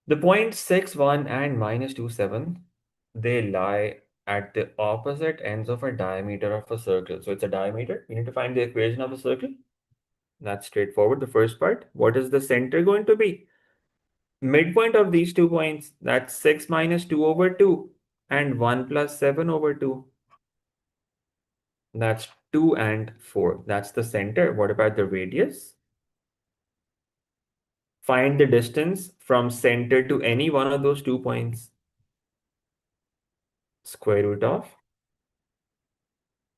The points 6, 1 and minus 2, 7, they lie at the opposite ends of a diameter of a circle. So it's a diameter. We need to find the equation of a circle. That's straightforward, the first part. What is the center going to be? Midpoint of these 2 points, that's 6 minus 2 over 2 and 1 plus 7 over 2. That's 2 and 4. That's the center. What about the radius? Find the distance from center to any one of those 2 points. Square root of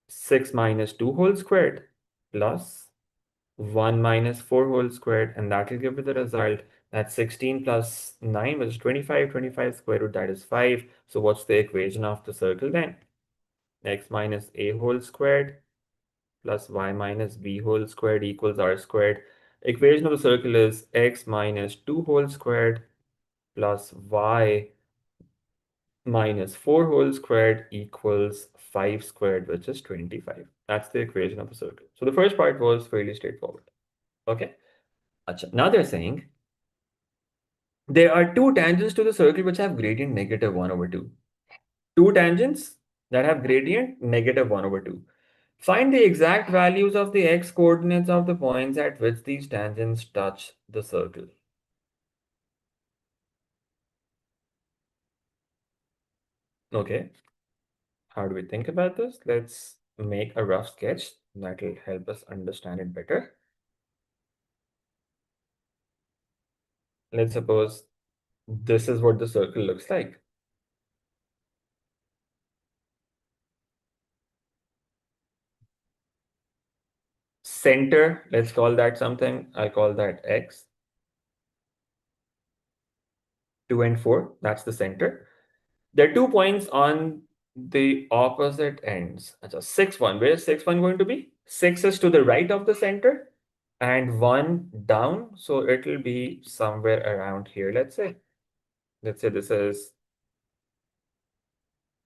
6 minus 2 whole squared plus 1 minus 4 whole squared, and that will give you the result. That's 16 plus 9, which is 25. 25 square root, that is 5. So what's the equation of the circle then? X minus a whole squared plus y minus b whole squared equals r squared. Equation of the circle is x minus 2 whole squared plus y minus 4 whole squared equals 5 squared, which is 25. That's the equation of the circle. So the first part was fairly straightforward. Okay. Achha. Now they're saying there are two tangents to the circle which have gradient negative 1 over 2. Two tangents that have gradient negative 1 over 2. Find the exact values of the x coordinates of the points at which these tangents touch the circle. Okay. How do we think about this? Let's make a rough sketch that will help us understand it better. Let's suppose this is what the circle looks like. Center, let's call that something. I'll call that x. 2 and 4, that's the center. There are 2 points on the opposite ends. Achha, 6, 1. Where is 6, 1 going to be? 6 is to the right of the center and 1 down. So it will be somewhere around here, let's say. Let's say this is,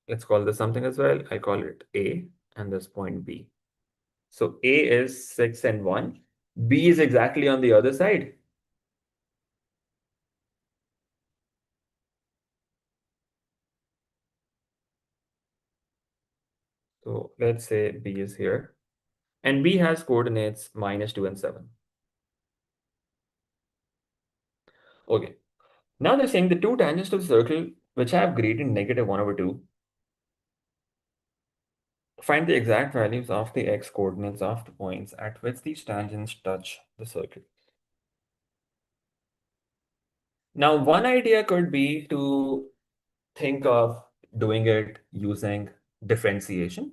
let's call this something as well. I call it A and this point B. So A is 6 and 1. B is exactly on the other side. So let's say B is here. And B has coordinates minus 2 and 7. Okay. Now they're saying the two tangents to the circle which have gradient negative 1 over 2. Find the exact values of the x coordinates of the points at which these tangents touch the circle. Now, one idea could be to think of doing it using differentiation.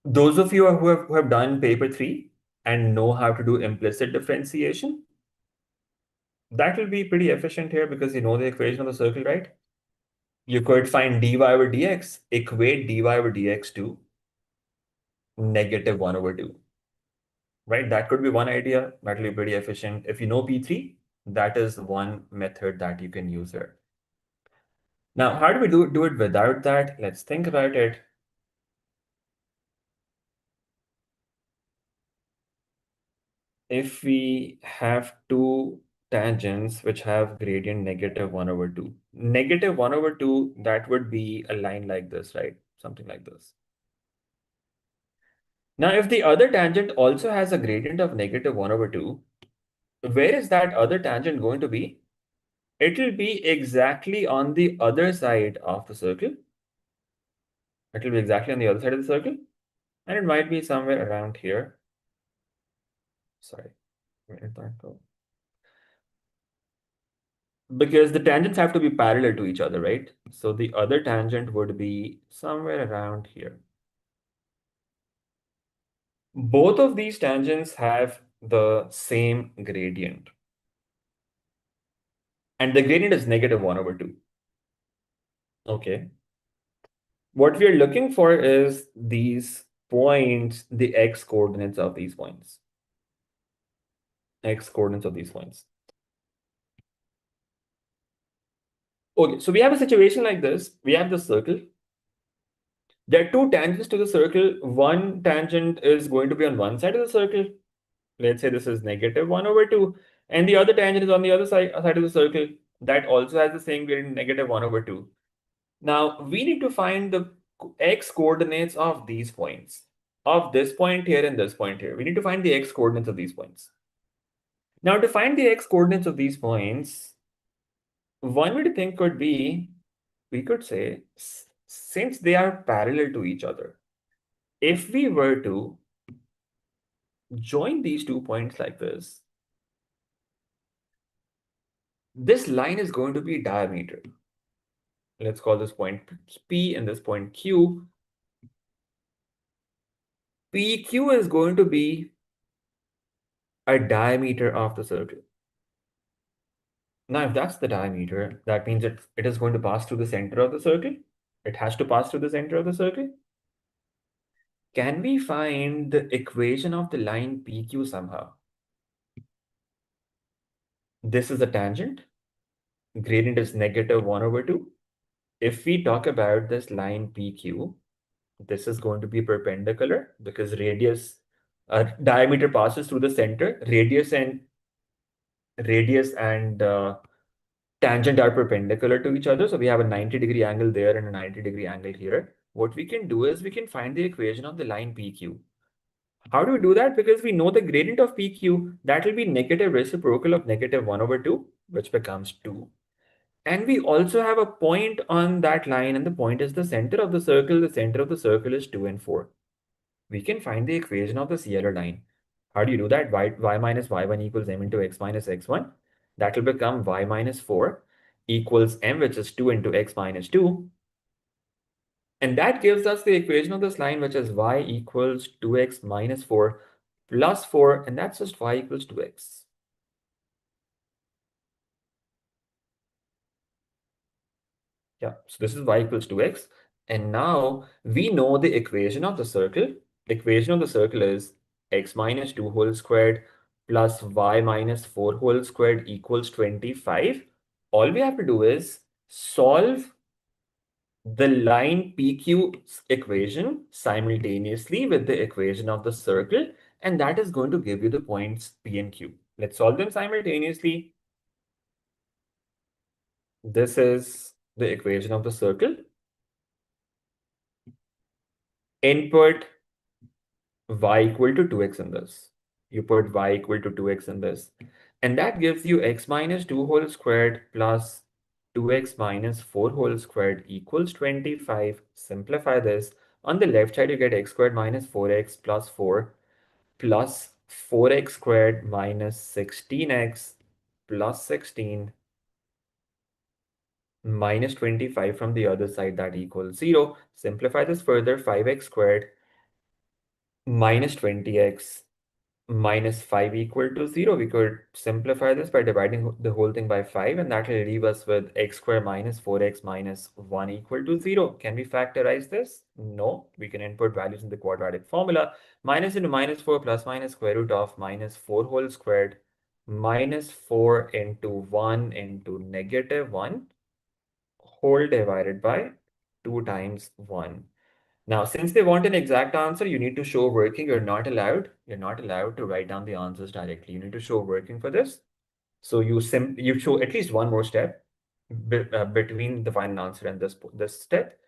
Those of you who have done paper 3 and know how to do implicit differentiation, that will be pretty efficient here because you know the equation of the circle, right? You could find dy over dx, equate dy over dx to negative 1 over 2. Right? That could be one idea. That will be pretty efficient. If you know P3, that is one method that you can use here. Now, how do we do it without that? Let's think about it. If we have two tangents which have gradient negative 1 over 2. Negative 1 over 2, that would be a line like this, right? Something like this. Now, if the other tangent also has a gradient of negative 1 over 2, where is that other tangent going to be? It will be exactly on the other side of the circle. It will be exactly on the other side of the circle. And it might be somewhere around here. Sorry, where did that go? Because the tangents have to be parallel to each other, right? So the other tangent would be somewhere around here. Both of these tangents have the same gradient. And the gradient is negative 1 over 2. Okay. What we are looking for is these points, the x coordinates of these points. X coordinates of these points. Okay, so we have a situation like this. We have the circle. There are two tangents to the circle. One tangent is going to be on one side of the circle. Let's say this is negative 1 over 2. And the other tangent is on the other side of the circle that also has the same gradient, -1/2. Now, we need to find the x coordinates of these points, of this point here and this point here. We need to find the x coordinates of these points. Now, to find the x coordinates of these points, one way to think could be, we could say, since they are parallel to each other, if we were to join these 2 points like this line is going to be diameter. Let's call this point P and this point Q. PQ is going to be a diameter of the circle. Now, if that's the diameter, that means it is going to pass through the center of the circle. It has to pass through the center of the circle. Can we find the equation of the line PQ somehow? This is a tangent. Gradient is -1/2. If we talk about this line PQ, this is going to be perpendicular because diameter passes through the center. Radius and tangent are perpendicular to each other. So we have a 90-degree angle there and a 90-degree angle here. What we can do is we can find the equation of the line PQ. How do we do that? Because we know the gradient of PQ, that will be negative reciprocal of -1/2, which becomes 2. And we also have a point on that line, and the point is the center of the circle. The center of the circle is 2 and 4. We can find the equation of this yellow line. How do you do that? Y minus y1 equals m into x minus x1. That will become y minus 4 equals m, which is 2 into x minus 2. And that gives us the equation of this line, which is y equals 2x minus 4 plus 4, and that's just y equals 2x. Yeah, so this is y equals 2x. And now we know the equation of the circle. The equation of the circle is x minus 2 whole squared plus y minus 4 whole squared equals 25. All we have to do is solve the line PQ equation simultaneously with the equation of the circle, and that is going to give you the points P and Q. Let's solve them simultaneously. This is the equation of the circle. Input y equal to 2x in this. You put y equal to 2x in this. And that gives you x minus 2 whole squared plus 2x minus 4 whole squared equals 25. Simplify this. On the left side, you get x squared minus 4x plus 4 plus 4x squared minus 16x plus 16 minus 25 from the other side, that equals 0. Simplify this further, 5x squared minus 20x minus 5 equal to 0. We could simplify this by dividing the whole thing by 5, and that will leave us with x squared minus 4x minus 1 equal to 0. Can we factorize this? No. We can input values in the quadratic formula. Minus into minus 4 plus minus square root of minus 4 whole squared minus 4 into 1 into -1 whole divided by 2 times 1. Now, since they want an exact answer, you need to show working. You're not allowed to write down the answers directly. You need to show working for this. So you show at least one more step between the final answer and this step.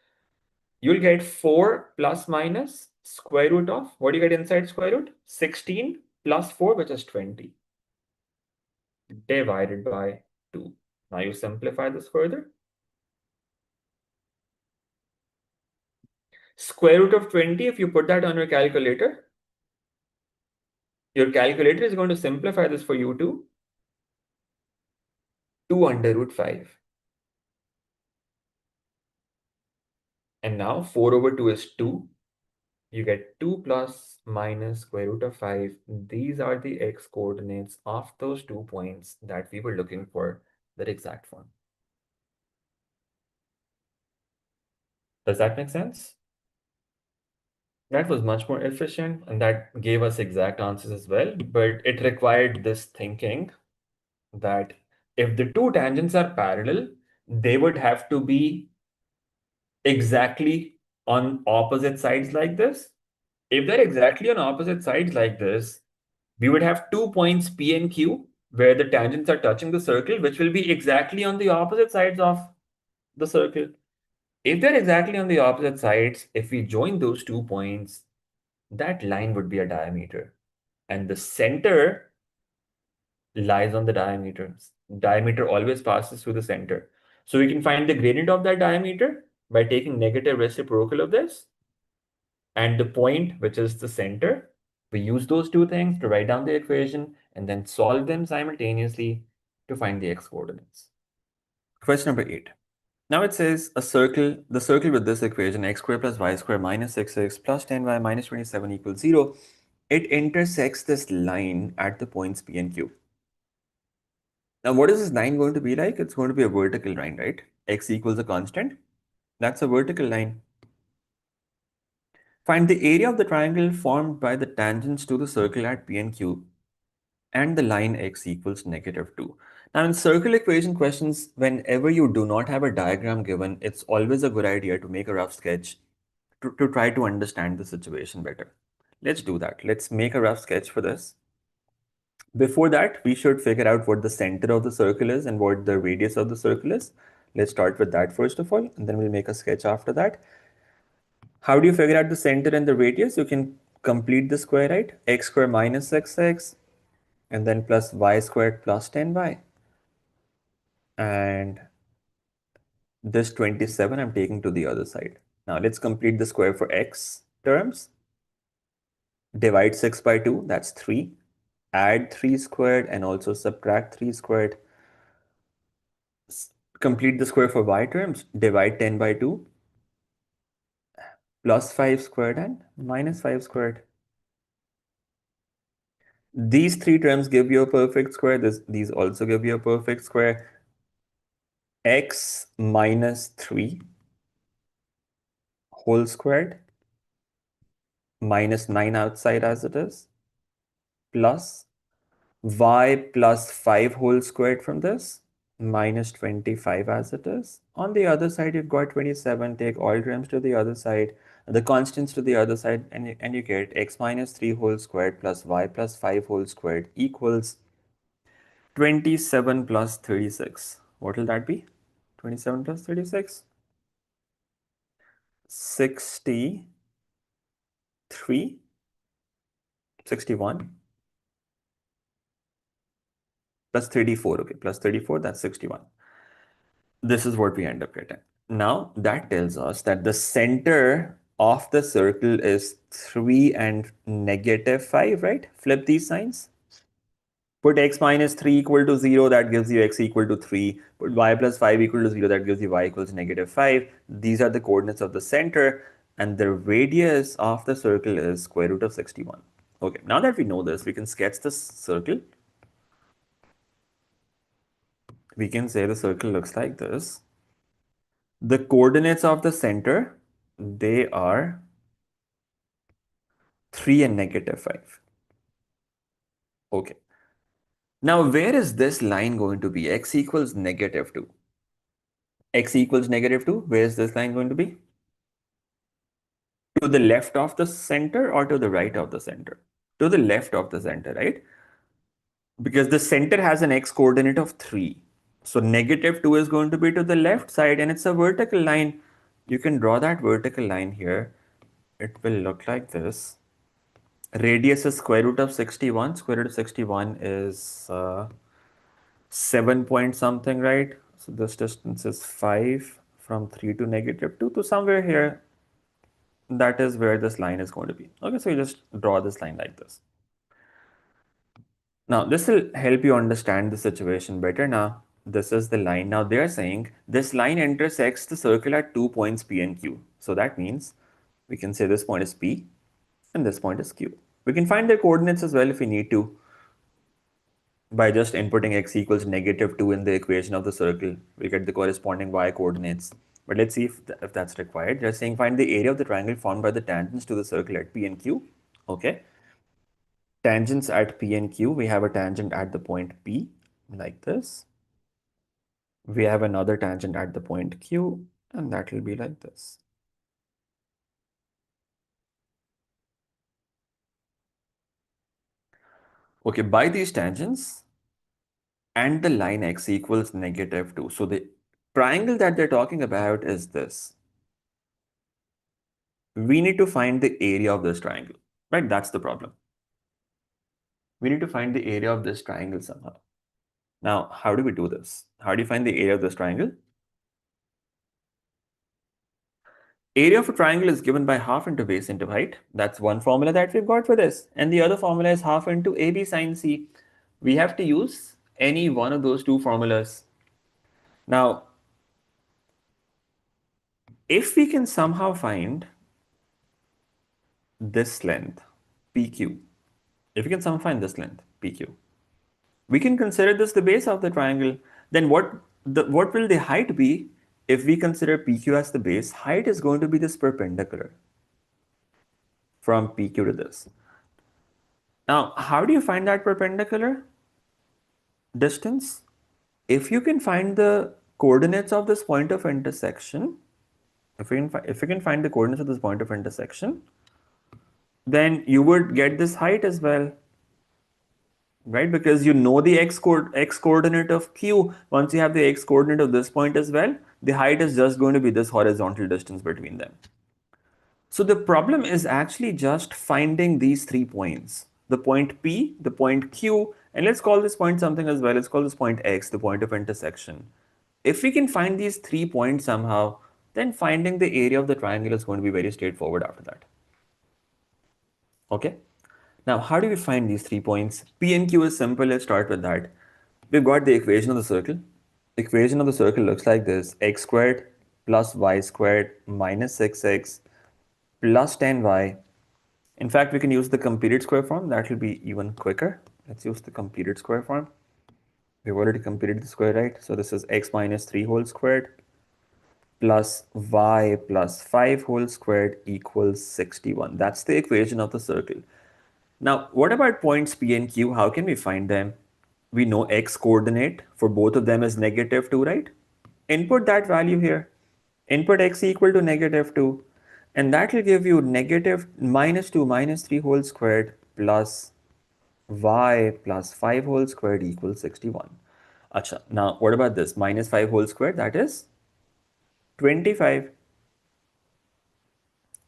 You'll get 4 plus minus square root of, what do you get inside square root? 16 plus 4, which is 20, divided by 2. Now you simplify this further. Square root of 20, if you put that on your calculator is going to simplify this for you to 2 under root 5. And now 4 over 2 is 2. You get 2 plus minus square root of 5. These are the x coordinates of those 2 points that we were looking for, that exact form. Does that make sense? That was much more efficient, and that gave us exact answers as well, but it required this thinking that if the 2 tangents are parallel, they would have to be exactly on opposite sides like this. If they're exactly on opposite sides like this, we would have 2 points P and Q, where the tangents are touching the circle, which will be exactly on the opposite sides of the circle. If they're exactly on the opposite sides, if we join those 2 points, that line would be a diameter. And the center lies on the diameter. Diameter always passes through the center. So we can find the gradient of that diameter by taking negative reciprocal of this and the point, which is the center. We use those two things to write down the equation and then solve them simultaneously to find the x coordinates. Question number 8. Now it says the circle with this equation, x squared plus y squared minus 6x plus 10y minus 27 equals 0. It intersects this line at the points P and Q. Now what is this line going to be like? It's going to be a vertical line, right? X equals a constant. That's a vertical line. Find the area of the triangle formed by the tangents to the circle at P and Q and the line x equals -2. Now in circle equation questions, whenever you do not have a diagram given, it's always a good idea to make a rough sketch to try to understand the situation better. Let's do that. Let's make a rough sketch for this. Before that, we should figure out what the center of the circle is and what the radius of the circle is. Let's start with that first of all, and then we'll make a sketch after that. How do you figure out the center and the radius? You can complete the square, right? X squared minus 6x and then plus y squared plus 10y. And this 27 I'm taking to the other side. Now let's complete the square for x terms. Divide 6 by 2, that's 3. Add 3 squared and also subtract 3 squared. Complete the square for y terms. Divide 10 by 2. Plus 5 squared and minus 5 squared. These three terms give you a perfect square. These also give you a perfect square. X minus 3 whole squared minus 9 outside as it is plus y plus 5 whole squared from this minus 25 as it is. On the other side, you've got 27. Take all terms to the other side, the constants to the other side, and you get x minus 3 whole squared plus y plus 5 whole squared equals 27 plus 36. What will that be? 27 plus 36? 63, 61 plus 34. Okay, plus 34, that's 61. This is what we end up getting. Now, that tells us that the center of the circle is 3 and -5, right? Flip these signs. Put x minus 3 equal to 0, that gives you x equal to 3. Put y plus 5 equal to 0, that gives you y equals -5. These are the coordinates of the center, and the radius of the circle is square root of 61. Okay, now that we know this, we can sketch this circle. We can say the circle looks like this. The coordinates of the center, they are 3 and -5. Okay. Now, where is this line going to be? X equals -2. X equals -2. Where is this line going to be? To the left of the center or to the right of the center? To the left of the center, right? Because the center has an x coordinate of 3. So -2 is going to be to the left side and it's a vertical line. You can draw that vertical line here. It will look like this. Radius is square root of 61. Square root of 61 is 7 point something, right? So this distance is 5 from 3 to -2. So somewhere here, that is where this line is going to be. Okay, so you just draw this line like this. Now, this will help you understand the situation better. Now, this is the line. Now, they're saying this line intersects the circle at 2 points P and Q. So that means we can say this point is P and this point is Q. We can find their coordinates as well if we need to by just inputting x equals -2 in the equation of the circle. We get the corresponding y coordinates. But let's see if that's required. They're saying find the area of the triangle formed by the tangents to the circle at P and Q. Okay. Tangents at P and Q, we have a tangent at the point P, like this. We have another tangent at the point Q, and that will be like this. Okay, by these tangents, and the line x equals -2. So the triangle that they're talking about is this. We need to find the area of this triangle, right? That's the problem. We need to find the area of this triangle somehow. Now, how do we do this? How do you find the area of this triangle? Area of a triangle is given by half into base into height. That's one formula that we've got for this. And the other formula is half into AB sine C. We have to use any one of those two formulas. Now, if we can somehow find this length, PQ, if we can somehow find this length, PQ, we can consider this the base of the triangle. Then what will the height be if we consider PQ as the base? Height is going to be this perpendicular from PQ to this. Now, how do you find that perpendicular distance? If you can find the coordinates of this point of intersection, if you can find the coordinates of this point of intersection, then you would get this height as well, right? Because you know the x coordinate of Q. Once you have the x coordinate of this point as well, the height is just going to be this horizontal distance between them. So the problem is actually just finding these 3 points. The point P, the point Q, and let's call this point something as well. Let's call this point X, the point of intersection. If we can find these 3 points somehow, then finding the area of the triangle is going to be very straightforward after that. Okay? Now, how do we find these 3 points? P and Q is simple. Let's start with that. We've got the equation of the circle. Equation of the circle looks like this: x squared plus y squared minus 6x plus 10y. In fact, we can use the completed square form. That will be even quicker. Let's use the completed square form. We've already completed the square, right? So this is x minus 3 whole squared plus y plus 5 whole squared equals 61. That's the equation of the circle. Now, what about points P and Q? How can we find them? We know x coordinate for both of them is -2, right? Input that value here. Input x equal to -2. And that will give you negative -2 minus 3 whole squared plus y plus 5 whole squared equals 61. Acha, now what about this? Minus 5 whole squared, that is 25.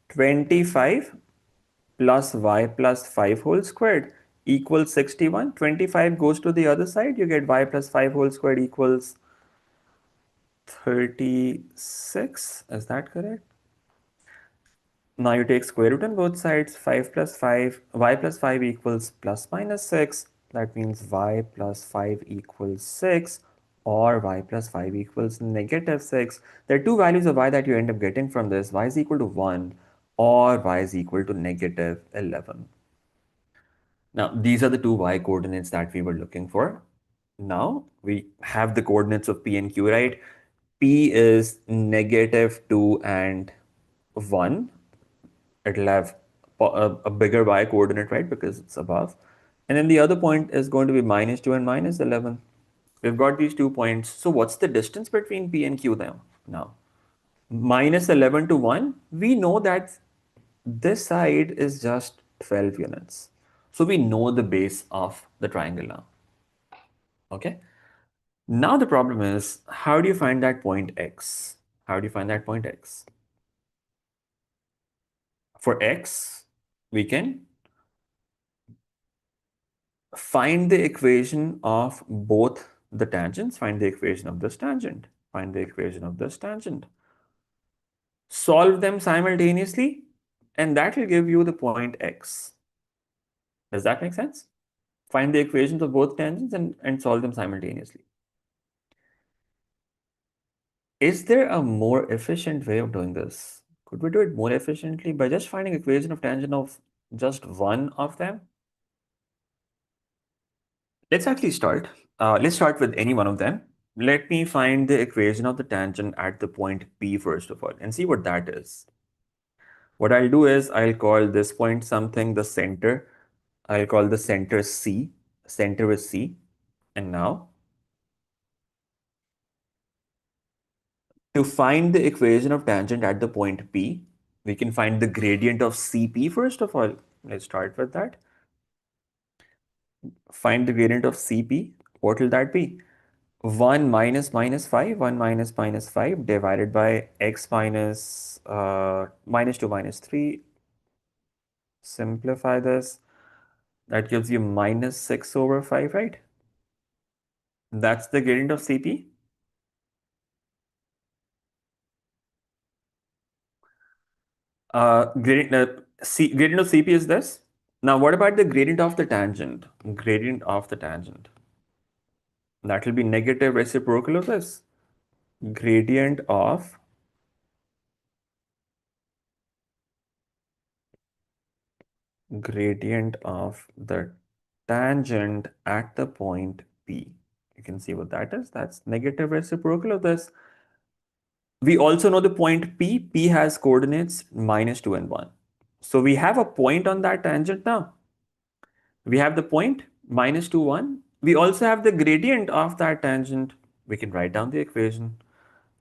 25 plus y plus 5 whole squared equals 61. 25 goes to the other side. You get y plus 5 whole squared equals 36. Is that correct? Now you take square root on both sides. 5 plus 5, y plus 5 equals plus minus 6. That means y plus 5 equals 6, or y plus 5 equals -6. There are two values of y that you end up getting from this. Y is equal to 1 or y is equal to -11. Now, these are the two y coordinates that we were looking for. Now, we have the coordinates of P and Q, right? P is -2 and 1. It'll have a bigger y coordinate, right? Because it's above. And then the other point is going to be -2 and -11. We've got these 2 points. So what's the distance between P and Q now? -11 to 1, we know that this side is just 12 units. So we know the base of the triangle now. Okay. Now the problem is, how do you find that point X? How do you find that point X? For X, we can find the equation of both the tangents. Find the equation of this tangent. Find the equation of this tangent. Solve them simultaneously, and that will give you the point X. Does that make sense? Find the equations of both tangents and solve them simultaneously. Is there a more efficient way of doing this? Could we do it more efficiently by just finding equation of tangent of just one of them? Let's actually start. Let's start with any one of them. Let me find the equation of the tangent at the point P first of all and see what that is. What I'll do is I'll call this point something the center. I'll call the center C. Center is C. And now, to find the equation of tangent at the point P, we can find the gradient of CP first of all. Let's start with that. Find the gradient of CP. What will that be? 1 minus minus 5, 1 minus minus 5 divided by x minus minus 2 minus 3. Simplify this. That gives you minus 6 over 5, right? That's the gradient of CP. Gradient of CP is this. Now, what about the gradient of the tangent? Gradient of the tangent. That will be negative reciprocal of this. Gradient of the tangent at the point P. You can see what that is. That's negative reciprocal of this. We also know the point P. P has coordinates minus 2 and 1. So we have a point on that tangent now. We have the point minus 2, 1. We also have the gradient of that tangent. We can write down the equation.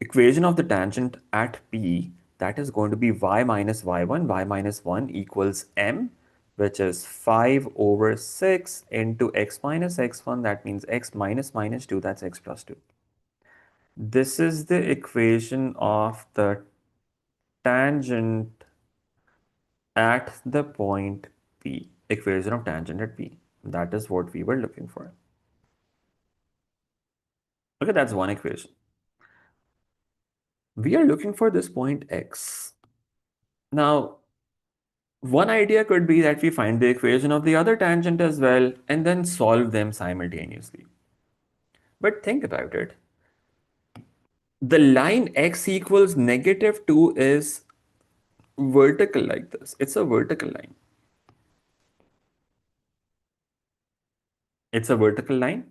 Equation of the tangent at P, that is going to be y minus y1, y minus 1 equals m, which is 5 over 6 into x minus x1, that means x minus minus 2, that's x plus 2. This is the equation of the tangent at the point P, equation of tangent at P. That is what we were looking for. Okay, that's one equation. We are looking for this point x. Now, one idea could be that we find the equation of the other tangent as well and then solve them simultaneously. But think about it. The line x equals negative 2 is vertical like this. It's a vertical line. It's a vertical line.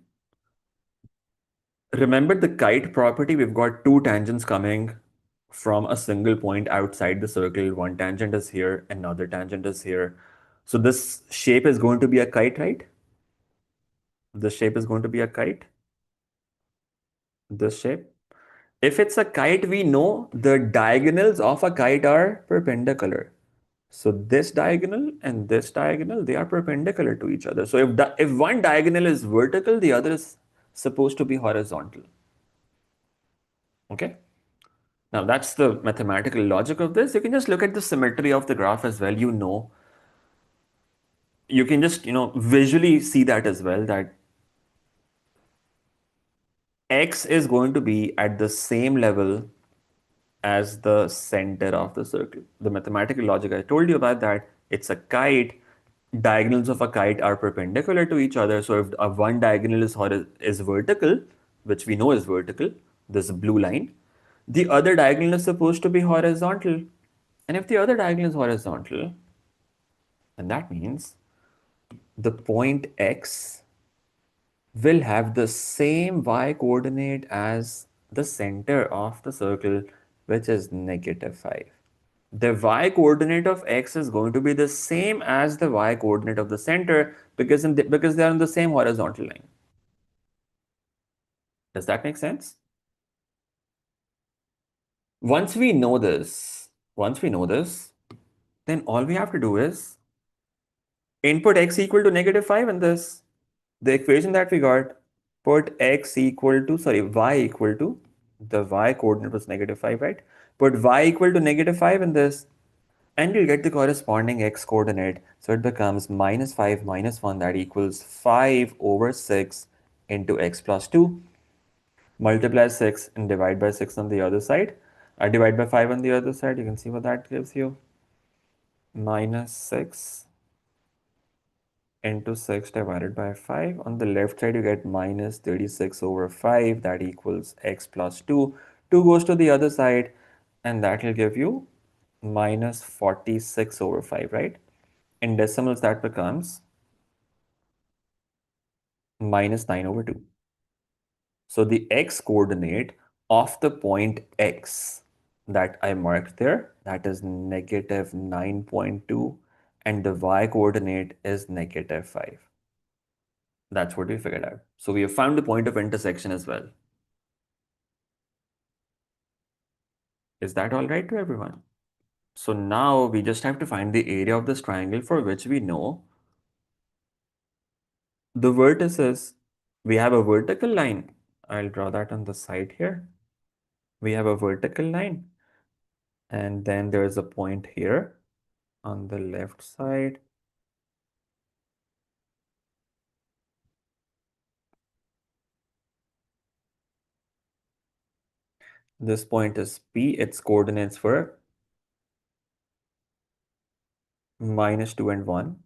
Remember the kite property? We've got two tangents coming from a single point outside the circle. One tangent is here, another tangent is here. So this shape is going to be a kite, right? This shape is going to be a kite. This shape. If it's a kite, we know the diagonals of a kite are perpendicular. So this diagonal and this diagonal, they are perpendicular to each other. So if one diagonal is vertical, the other is supposed to be horizontal. Okay? Now that's the mathematical logic of this. You can just look at the symmetry of the graph as well. You can just, visually see that as well, that x is going to be at the same level as the center of the circle. The mathematical logic I told you about that, it's a kite. Diagonals of a kite are perpendicular to each other. So if one diagonal is vertical, which we know is vertical, this blue line, the other diagonal is supposed to be horizontal. And if the other diagonal is horizontal, then that means the point x will have the same y coordinate as the center of the circle, which is negative 5. The y coordinate of x is going to be the same as the y coordinate of the center because they are on the same horizontal line. Does that make sense? Once we know this, then all we have to do is input x equal to negative 5 in this. The equation that we got, put y equal to, the y coordinate was negative 5, right? Put y equal to negative 5 in this, and you'll get the corresponding x coordinate. So it becomes minus 5 minus 1, that equals 5 over 6 into x plus 2. Multiply 6 and divide by 6 on the other side. I divide by 5 on the other side. You can see what that gives you. Minus 6 into 6 divided by 5. On the left side, you get minus 36 over 5. That equals x plus 2. 2 goes to the other side, and that will give you minus 46 over 5, right? In decimals, that becomes minus 9 over 2. So the x coordinate of the point x that I marked there, that is negative 9.2, and the y coordinate is negative 5. That's what we figured out. So we have found the point of intersection as well. Is that all right to everyone? So now we just have to find the area of this triangle, for which we know the vertices We have a vertical line. I'll draw that on the side here. We have a vertical line, and then there's a point here on the left side. This point is P. Its coordinates were -2 and 1.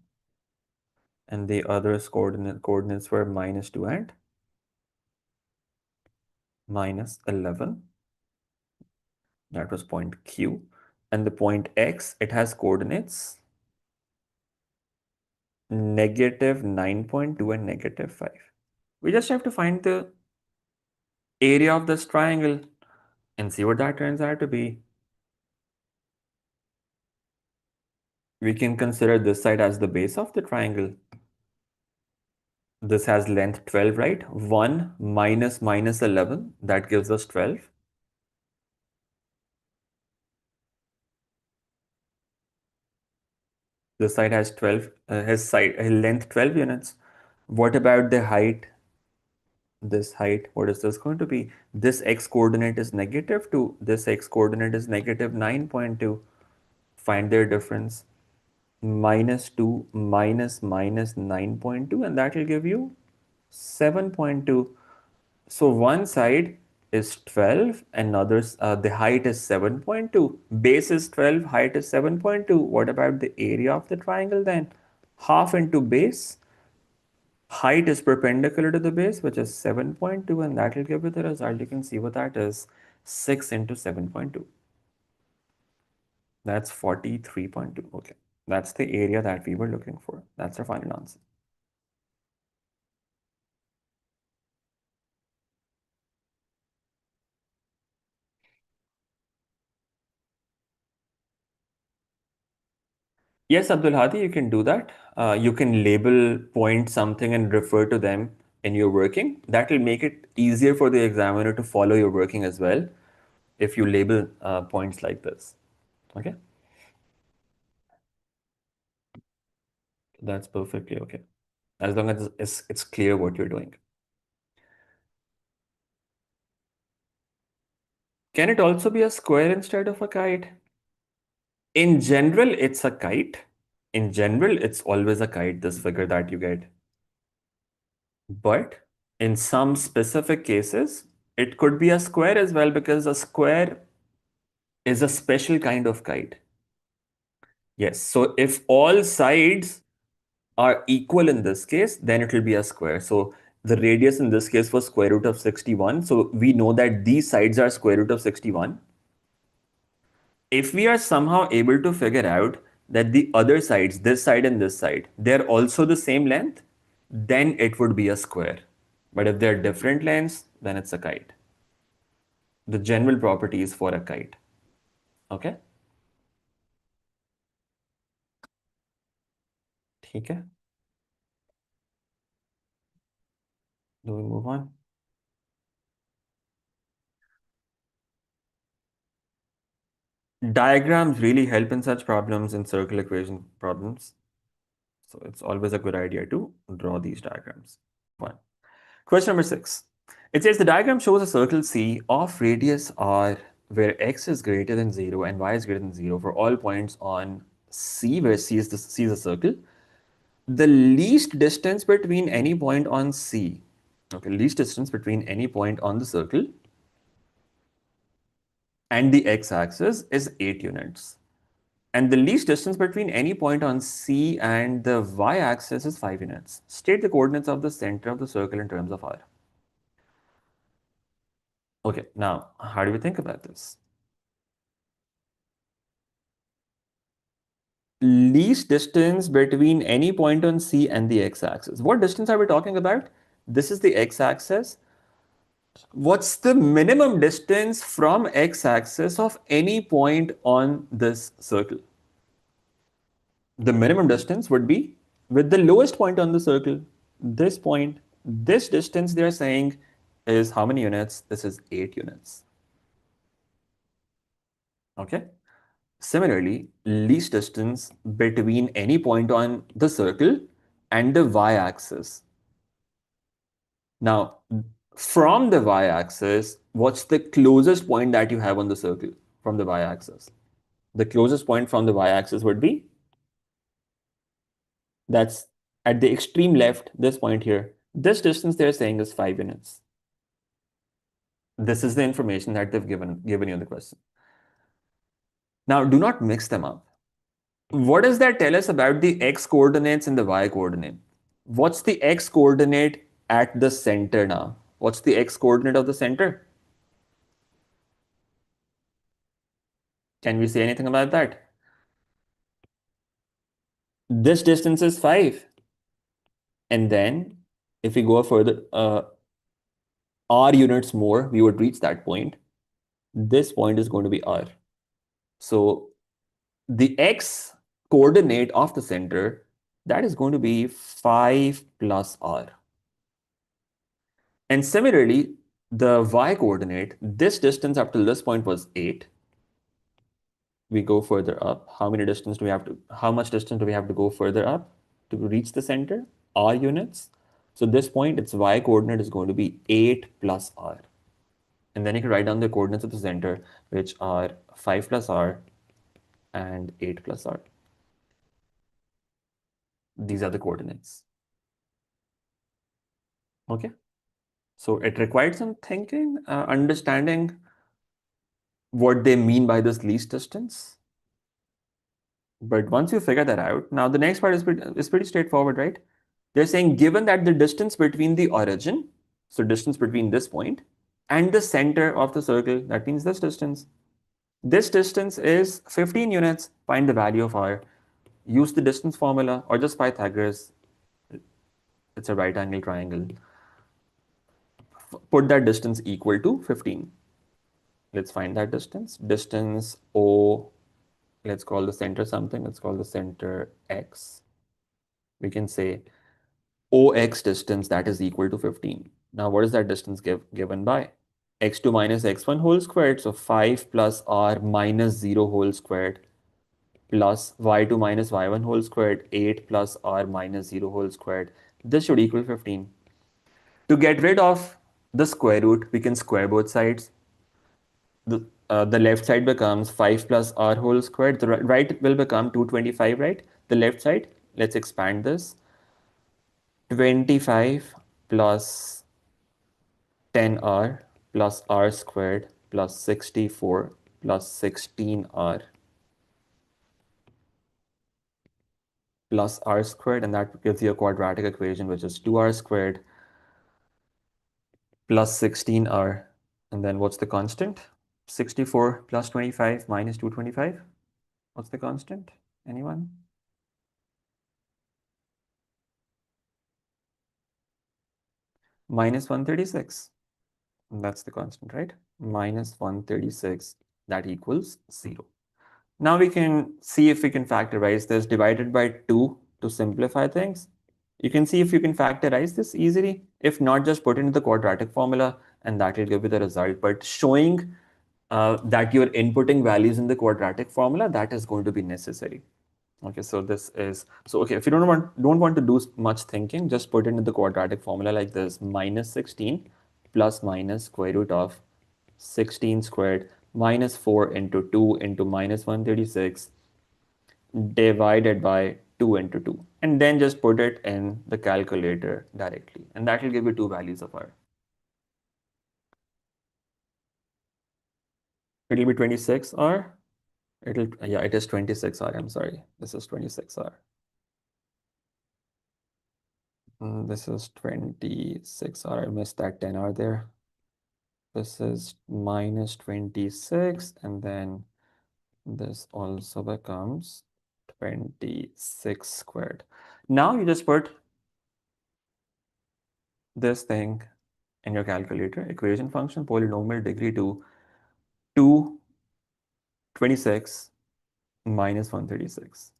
And the other's coordinates were -2 and -11. That was point Q. And the point X, it has coordinates -9.2 and -5. We just have to find the area of this triangle and see what that turns out to be. We can consider this side as the base of the triangle. This has length 12, right? 1 minus -11, that gives us 12. This side has 12, his length 12 units. What about the height? This height, what is this going to be? This x coordinate is -2. This x coordinate is -9.2. Find their difference. -2 minus -9.2, and that will give you 7.2. So one side is 12, and the height is 7.2. Base is 12, height is 7.2. What about the area of the triangle then? Half into base. Height is perpendicular to the base, which is 7.2, and that will give you the result. You can see what that is. 6 into 7.2. That's 43.2. Okay. That's the area that we were looking for. That's our final answer. Yes, Abdul Hadi, you can do that. You can label, point something and refer to them in your working. That will make it easier for the examiner to follow your working as well if you label points like this. Okay, that's perfectly okay. As long as it's clear what you're doing. Can it also be a square instead of a kite? In general, it's a kite. In general, it's always a kite, this figure that you get. But in some specific cases, it could be a square as well, because a square is a special kind of kite. Yes, so if all sides are equal in this case, then it will be a square. So the radius in this case was square root of 61. So we know that these sides are square root of 61. If we are somehow able to figure out that the other sides, this side and this side, they're also the same length, then it would be a square. But if they're different lengths, then it's a kite. The general property is for a kite. Okay? ठीक है? Do we move on? Diagrams really help in such problems, in circle equation problems. So it's always a good idea to draw these diagrams. One. Question number 6. It says the diagram shows a circle C of radius r where x is greater than 0 and y is greater than 0 for all points on C, where C is a circle. The least distance between any point on C, okay, least distance between any point on the circle and the x-axis is 8 units. And the least distance between any point on C and the y-axis is 5 units. State the coordinates of the center of the circle in terms of r. Okay, now, how do we think about this? Least distance between any point on C and the x-axis. What distance are we talking about? This is the x-axis. What's the minimum distance from x-axis of any point on this circle? The minimum distance would be with the lowest point on the circle, this point. This distance they're saying is how many units? This is 8 units. Okay. Similarly, least distance between any point on the circle and the y-axis. Now, from the y-axis, what's the closest point that you have on the circle from the y-axis? The closest point from the y-axis would be, that's at the extreme left, this point here. This distance they're saying is 5 units. This is the information that they've given you in the question. Now, do not mix them up. What does that tell us about the x coordinates and the y coordinate? What's the x coordinate at the center now? What's the x coordinate of the center? Can we say anything about that? This distance is 5. And then if we go further, r units more, we would reach that point. This point is going to be r. So the x coordinate of the center, that is going to be 5 plus r. And similarly, the y coordinate, this distance up till this point was 8. We go further up. How much distance do we have to go further up to reach the center? R units. So this point, its y coordinate is going to be 8 plus r. And then you can write down the coordinates of the center, which are 5 plus r and 8 plus r. These are the coordinates. Okay. So it required some thinking, understanding what they mean by this least distance. But once you figure that out, now the next part is pretty straightforward, right? They're saying given that the distance between the origin, so distance between this point, and the center of the circle, that means this distance. This distance is 15 units. Find the value of r. Use the distance formula or just Pythagoras. It's a right angle triangle. Put that distance equal to 15. Let's find that distance. Distance O, let's call the center something. Let's call the center x. We can say OX distance, that is equal to 15. Now, what is that distance given by? X2 minus x1 whole squared. So 5 plus r minus 0 whole squared plus y2 minus y1 whole squared, 8 plus r minus 0 whole squared. This should equal 15. To get rid of the square root, we can square both sides. The left side becomes 5 plus r whole squared. The right will become 225, right? The left side, let's expand this. 25 plus 10r plus r squared plus 64 plus 16r plus r squared, and that gives you a quadratic equation, which is 2r squared plus 16r. And then what's the constant? 64 plus 25 minus 225. What's the constant? Anyone? Minus 136. And that's the constant, right? Minus 136. That equals 0. Now we can see if we can factorize this. Divided by 2 to simplify things. You can see if you can factorize this easily. If not, just put into the quadratic formula and that will give you the result. But showing that you're inputting values in the quadratic formula, that is going to be necessary. Okay, so this is, so okay, if you don't want to do much thinking, just put it in the quadratic formula like this: minus 16 plus minus square root of 16 squared minus 4 into 2 into minus 136 divided by 2 into 2. And then just put it in the calculator directly. And that will give you two values of r. It'll be 26r. Yeah, it is 26r. I'm sorry. This is 26r. This is 26r. I missed that 10r there. This is minus 26, and then this also becomes 26 squared. Now you just put this thing in your calculator, equation function, polynomial degree to 226 minus 136.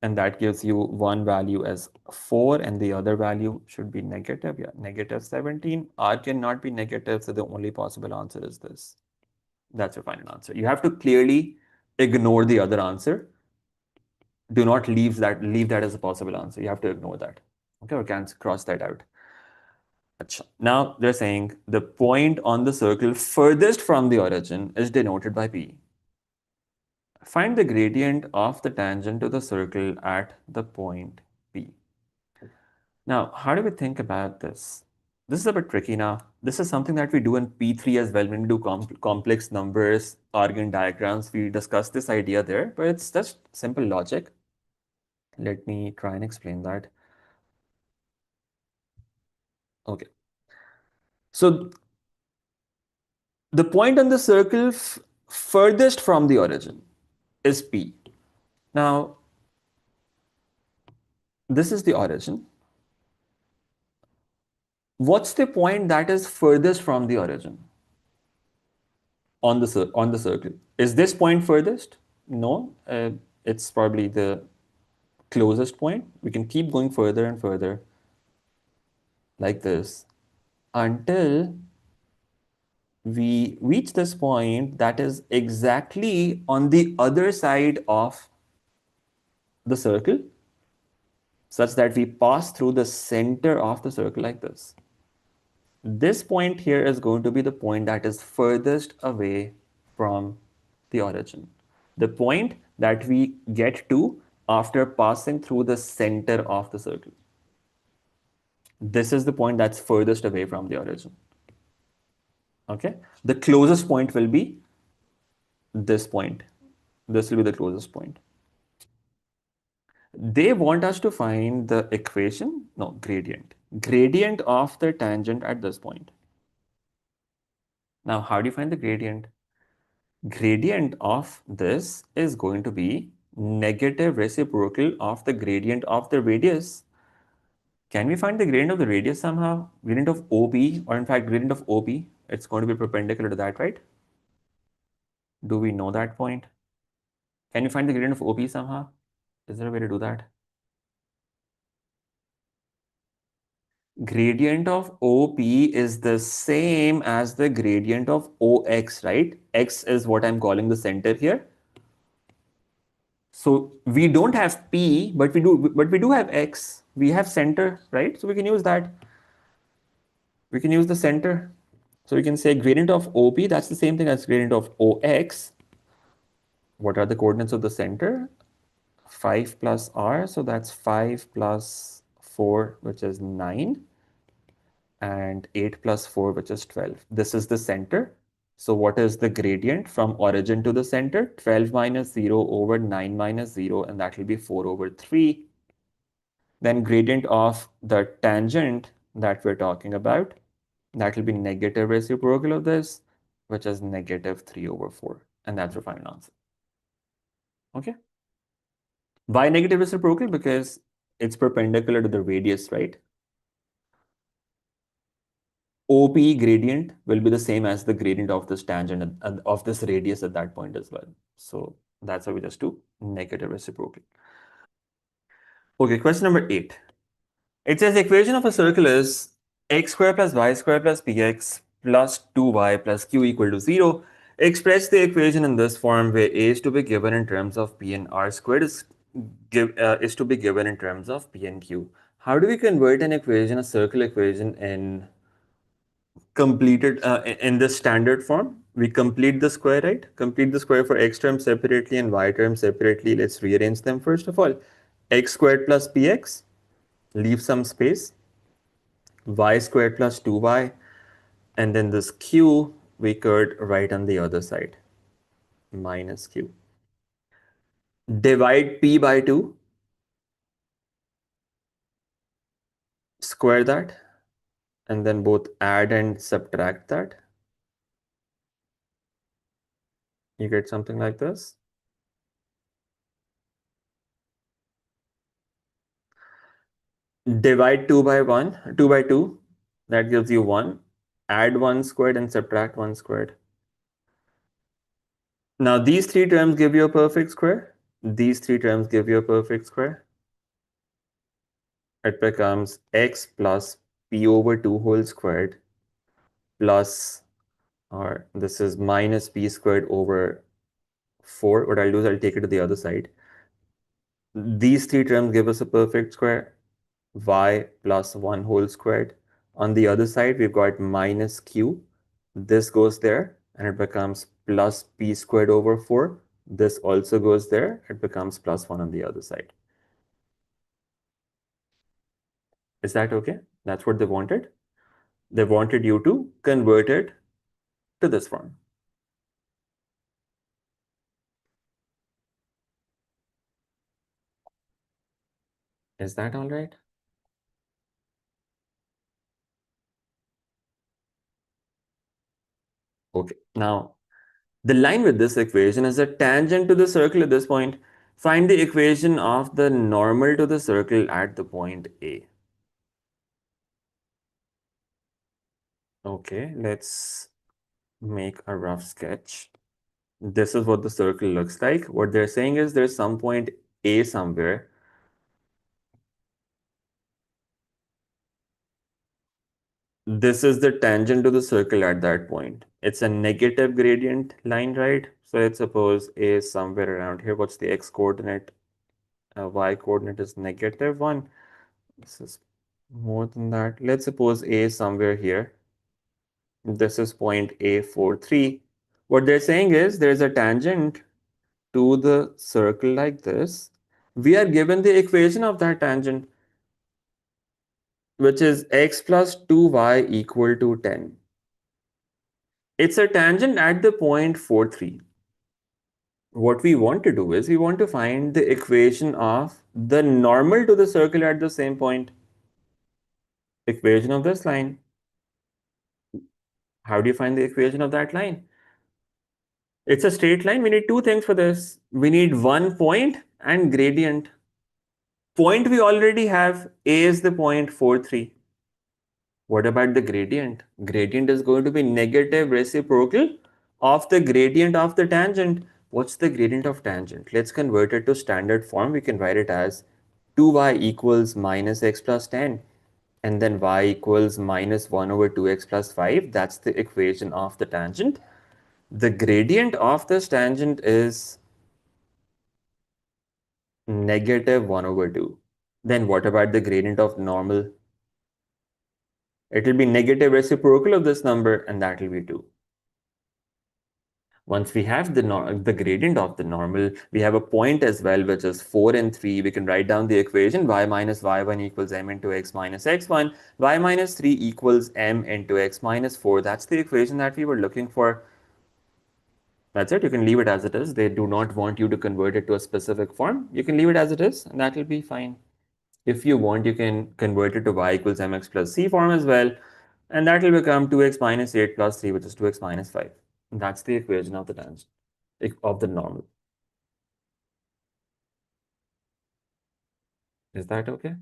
And that gives you one value as 4 and the other value should be negative. Yeah, negative 17. R cannot be negative, so the only possible answer is this. That's your final answer. You have to clearly ignore the other answer. Do not leave that as a possible answer. You have to ignore that. Okay, or can cross that out. Achha. Now they're saying the point on the circle furthest from the origin is denoted by P. Find the gradient of the tangent to the circle at the point P. Now, how do we think about this? This is a bit tricky now. This is something that we do in P3 as well when we do complex numbers, Argand diagrams. We discuss this idea there, but it's just simple logic. Let me try and explain that. Okay. So the point on the circle furthest from the origin is P. Now, this is the origin. What's the point that is furthest from the origin on the circle? Is this point furthest? No, it's probably the closest point. We can keep going further and further like this until we reach this point that is exactly on the other side of the circle, such that we pass through the center of the circle like this. This point here is going to be the point that is furthest away from the origin. The point that we get to after passing through the center of the circle. This is the point that's furthest away from the origin. Okay? The closest point will be this point. This will be the closest point. They want us to find the equation, no, gradient of the tangent at this point. Now, how do you find the gradient? Gradient of this is going to be negative reciprocal of the gradient of the radius. Can we find the gradient of the radius somehow? Gradient of OP, or in fact, gradient of OP, it's going to be perpendicular to that, right? Do we know that point? Can you find the gradient of OP somehow? Is there a way to do that? Gradient of OP is the same as the gradient of OX, right? X is what I'm calling the center here. So we don't have P, but we do have X. We have center, right? So we can use that. We can use the center. So we can say gradient of OP, that's the same thing as gradient of OX. What are the coordinates of the center? 5 plus R, so that's 5 plus 4, which is 9, and 8 plus 4, which is 12. This is the center. So what is the gradient from origin to the center? 12 minus 0 over 9 minus 0, and that will be 4 over 3. Then gradient of the tangent that we're talking about, that will be negative reciprocal of this, which is negative 3 over 4. And that's your final answer. Okay. Why negative reciprocal? Because it's perpendicular to the radius, right? OP gradient will be the same as the gradient of this tangent and of this radius at that point as well. So that's why we just do negative reciprocal. Okay, question number 8. It says the equation of a circle is x square plus y square plus px plus 2y plus q equal to 0. Express the equation in this form where a is to be given in terms of p and r squared is to be given in terms of p and q. How do we convert an equation, a circle equation, in completed in the standard form? We complete the square, right? Complete the square for x term separately and y term separately. Let's rearrange them first of all. X squared plus px, leave some space. Y squared plus 2y, and then this q we could write on the other side, minus q. Divide p by 2, square that, and then both add and subtract that. You get something like this. Divide 2 by 1, 2 by 2, that gives you 1. Add 1 squared and subtract 1 squared. Now these three terms give you a perfect square. These three terms give you a perfect square. It becomes x plus p over 2 whole squared plus, or this is minus p squared over 4. What I'll do is I'll take it to the other side. These three terms give us a perfect square. Y plus 1 whole squared On the other side, we've got minus q. This goes there and it becomes plus p squared over 4. This also goes there. It becomes plus 1 on the other side. Is that okay? That's what they wanted. They wanted you to convert it to this form. Is that all right? Okay. Now, the line with this equation is a tangent to the circle at this point. Find the equation of the normal to the circle at the point A. Okay, let's make a rough sketch. This is what the circle looks like. What they're saying is there's some point A somewhere. This is the tangent to the circle at that point. It's a negative gradient line, right? So let's suppose A is somewhere around here. What's the x coordinate? Y coordinate is -1. This is more than that. Let's suppose A is somewhere here. This is point A43. What they're saying is there's a tangent to the circle like this. We are given the equation of that tangent, which is x plus 2y equal to 10. It's a tangent at the point 43. What we want to do is we want to find the equation of the normal to the circle at the same point. Equation of this line. How do you find the equation of that line? It's a straight line. We need two things for this. We need one point and gradient. Point we already have. A is the point 43. What about the gradient? Gradient is going to be negative reciprocal of the gradient of the tangent. What's the gradient of tangent? Let's convert it to standard form. We can write it as 2y equals minus x plus 10. And then y equals minus 1 over 2x plus 5. That's the equation of the tangent. The gradient of this tangent is negative 1 over 2. Then what about the gradient of normal? It will be negative reciprocal of this number, and that will be 2. Once we have the gradient of the normal, we have a point as well, which is 4 and 3. We can write down the equation y minus y1 equals m into x minus x1. Y minus 3 equals m into x minus 4. That's the equation that we were looking for. That's it. You can leave it as it is. They do not want you to convert it to a specific form. You can leave it as it is, and that will be fine. If you want, you can convert it to y equals mx plus c form as well, and that will become 2x minus 8 plus 3, which is 2x minus 5. That's the equation of the tangent, of the normal. Is that okay?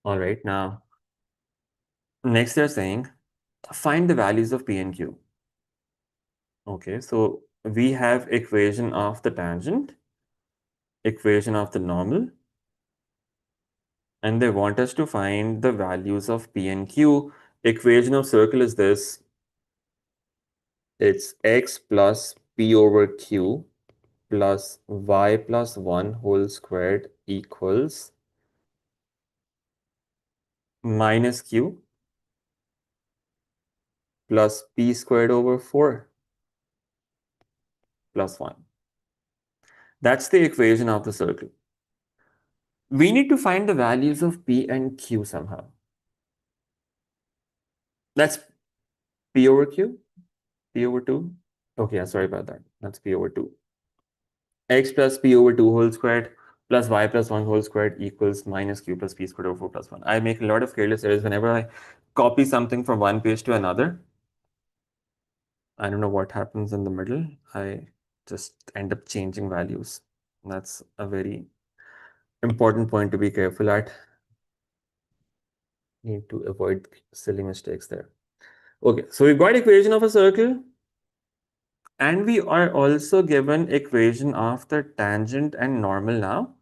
All right, now, next they're saying, find the values of p and q. Okay, so we have equation of the tangent, equation of the normal, and they want us to find the values of p and q. Equation of circle is this. It's x plus p over q plus y plus 1 whole squared equals minus q plus p squared over 4 plus 1. That's the equation of the circle. We need to find the values of p and q somehow. That's p over q, p over 2. Okay, sorry about that. That's p over 2. X plus p over 2 whole squared plus y plus 1 whole squared equals minus q plus p squared over 4 plus 1. I make a lot of careless errors whenever I copy something from one page to another. I don't know what happens in the middle. I just end up changing values. That's a very important point to be careful at. Need to avoid silly mistakes there. Okay, so we've got equation of a circle, and we are also given equation of the tangent and normal now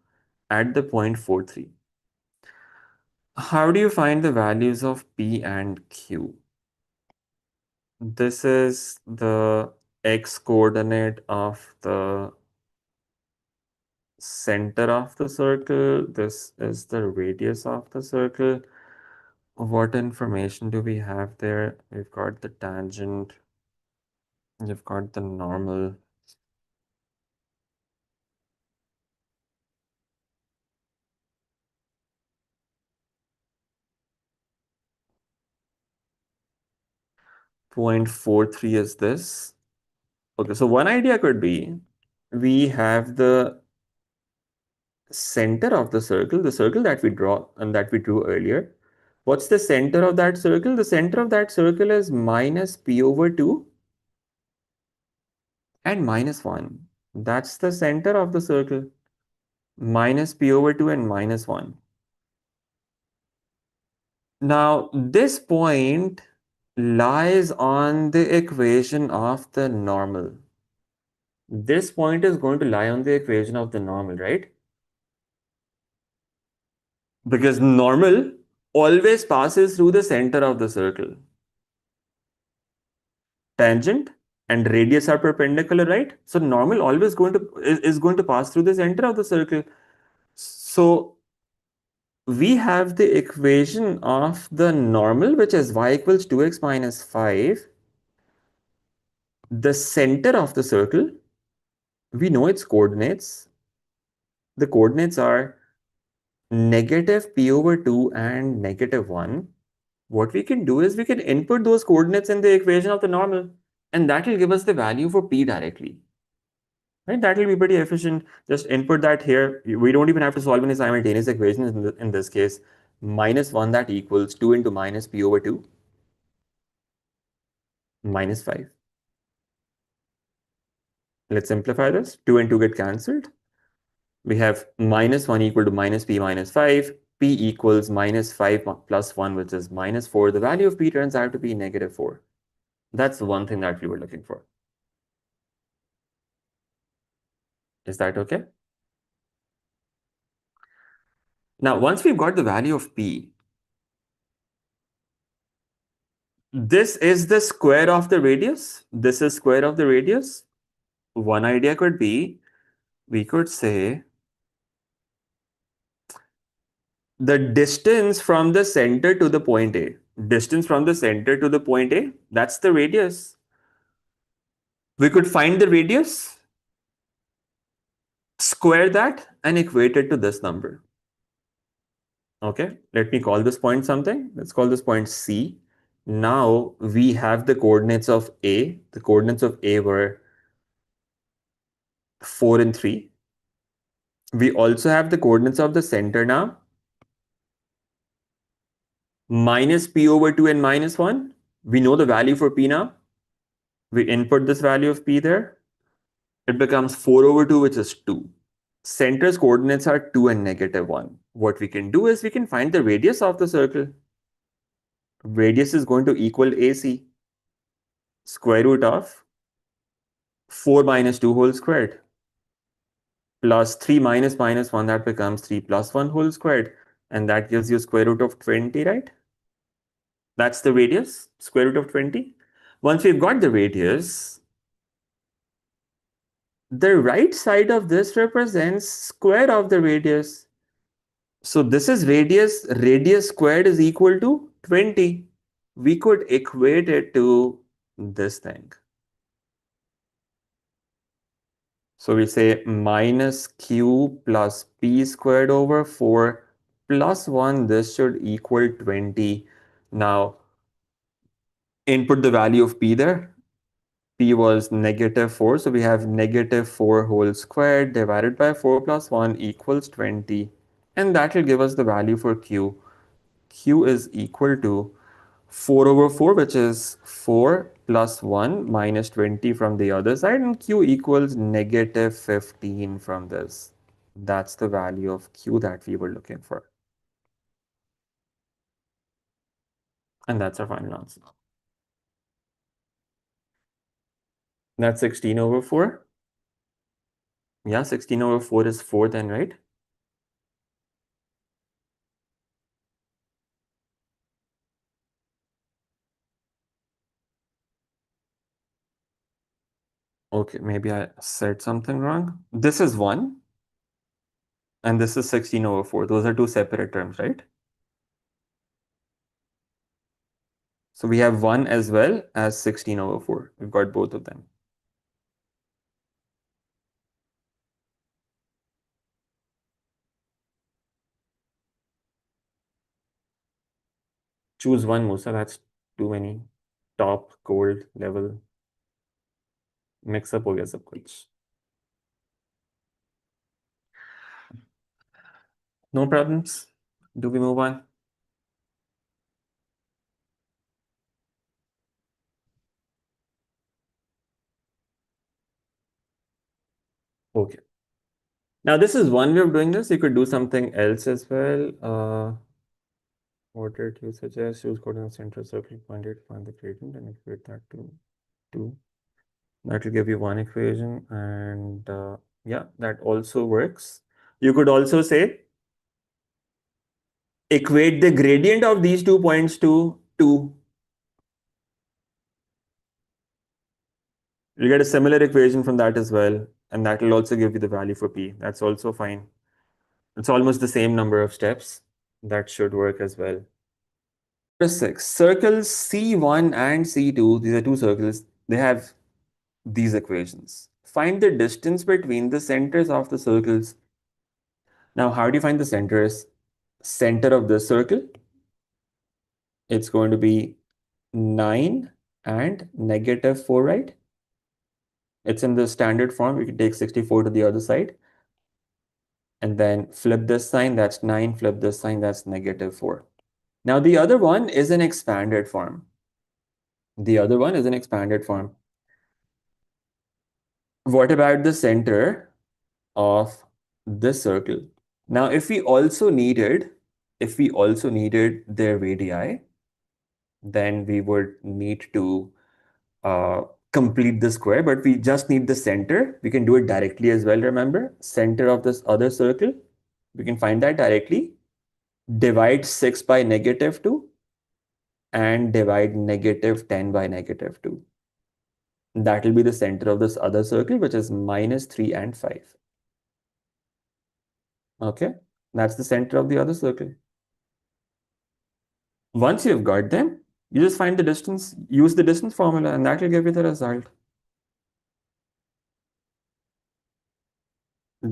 at the point 43. How do you find the values of p and q? This is the x coordinate of the center of the circle. This is the radius of the circle. What information do we have there? We've got the tangent. You've got the normal. .43 is this. Okay, so one idea could be we have the center of the circle that we draw and that we drew earlier. What's the center of that circle? The center of that circle is minus p over 2 and minus 1. That's the center of the circle. Minus p over 2 and minus 1. Now, this point lies on the equation of the normal. This point is going to lie on the equation of the normal, right? Because normal always passes through the center of the circle. Tangent and radius are perpendicular, right? So normal always is going to pass through the center of the circle. So we have the equation of the normal, which is y equals 2x minus 5. The center of the circle, we know its coordinates. The coordinates are negative p over 2 and negative 1. What we can do is we can input those coordinates in the equation of the normal, and that will give us the value for p directly. Right? That will be pretty efficient. Just input that here. We don't even have to solve any simultaneous equations in this case. Minus 1 that equals 2 into minus p over 2 minus 5. Let's simplify this. 2 and 2 get cancelled. We have minus 1 equal to minus p minus 5. P equals minus 5 plus 1, which is minus 4. The value of p turns out to be negative 4. That's one thing that we were looking for. Is that okay? Now, once we've got the value of p, this is the square of the radius. This is square of the radius. One idea could be, we could say the distance from the center to the point A. Distance from the center to the point A, that's the radius. We could find the radius, square that, and equate it to this number. Okay, let me call this point something. Let's call this point C. Now we have the coordinates of A. The coordinates of A were 4 and 3. We also have the coordinates of the center now. Minus p over 2 and minus 1. We know the value for p now. We input this value of p there. It becomes 4 over 2, which is 2. Center's coordinates are 2 and negative 1. What we can do is we can find the radius of the circle. Radius is going to equal AC. Square root of 4 minus 2 whole squared. Plus 3 minus minus 1, that becomes 3 plus 1 whole squared. And that gives you square root of 20, right? That's the radius, square root of 20. Once we've got the radius, the right side of this represents square of the radius. So this is radius. Radius squared is equal to 20. We could equate it to this thing. So we say minus q plus p squared over 4 plus 1. This should equal 20. Now, input the value of p there. P was negative 4. So we have negative 4 whole squared divided by 4 plus 1 equals 20. And that will give us the value for q. Q is equal to 4 over 4, which is 4 plus 1 minus 20 from the other side, and Q equals negative 15 from this. That's the value of Q that we were looking for. And that's our final answer. That's 16 over 4. Yeah, 16 over 4 is 4 then, right? Okay, maybe I said something wrong. This is 1 and this is 16/4. Those are two separate terms, right? So we have 1 as well as 16/4. We've got both of them. Choose one, Musa. That's too many. Top, cold, level. Mix up हो गया सब कुछ. No problems. Do we move on? Okay. Now this is one way of doing this. You could do something else as well. What did you suggest? Use coordinate center circle point it, find the gradient, and equate that to 2. That will give you one equation, and yeah, that also works. You could also say equate the gradient of these 2 points to 2. You get a similar equation from that as well, and that will also give you the value for p. That's also fine. It's almost the same number of steps. That should work as well. 6. Circles C1 and C2, these are two circles, they have these equations. Find the distance between the centers of the circles. Now, how do you find the centers? Center of this circle, it's going to be 9 and -4, right? It's in the standard form. You can take 64 to the other side. And then flip this sign, that's 9. Flip this sign, that's -4. Now, the other one is an expanded form. The other one is an expanded form. What about the center of this circle? Now, if we also needed their radii, then we would need to complete the square, but we just need the center. We can do it directly as well, remember? Center of this other circle, we can find that directly. Divide 6 by -2 and divide -10 by -2. That will be the center of this other circle, which is -3 and 5. Okay, that's the center of the other circle. Once you've got them, you just find the distance, use the distance formula, and that will give you the result.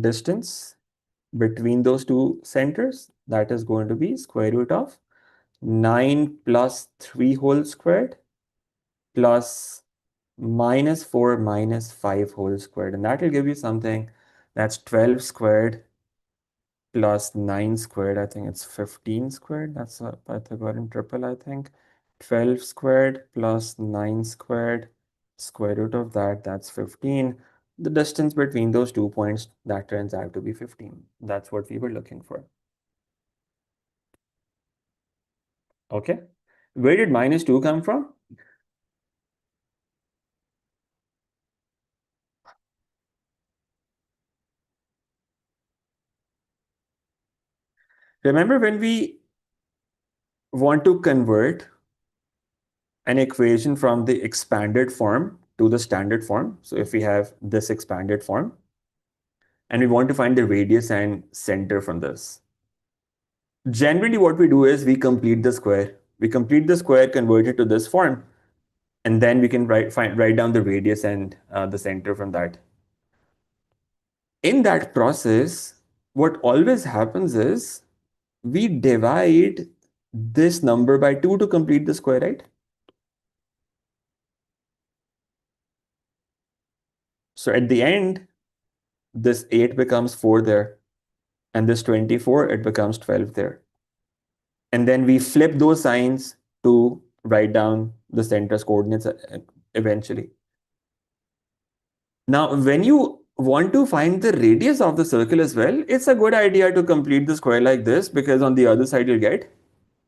Distance between those two centers, that is going to be square root of 9 plus 3 whole squared plus -4 minus 5 whole squared. And that will give you something that's 12 squared plus 9 squared. I think it's 15 squared. That's a Pythagorean triple, I think. 12 squared plus 9 squared, square root of that, that's 15. The distance between those 2 points, that turns out to be 15. That's what we were looking for. Okay. Where did -2 come from? Remember when we want to convert an equation from the expanded form to the standard form. So if we have this expanded form and we want to find the radius and center from this. Generally, what we do is we complete the square. We complete the square, convert it to this form, and then we can write down the radius and the center from that. In that process, what always happens is we divide this number by 2 to complete the square, right? So at the end, this 8 becomes 4 there, and this 24, it becomes 12 there. And then we flip those signs to write down the center's coordinates eventually. Now, when you want to find the radius of the circle as well, it's a good idea to complete the square like this, because on the other side you'll get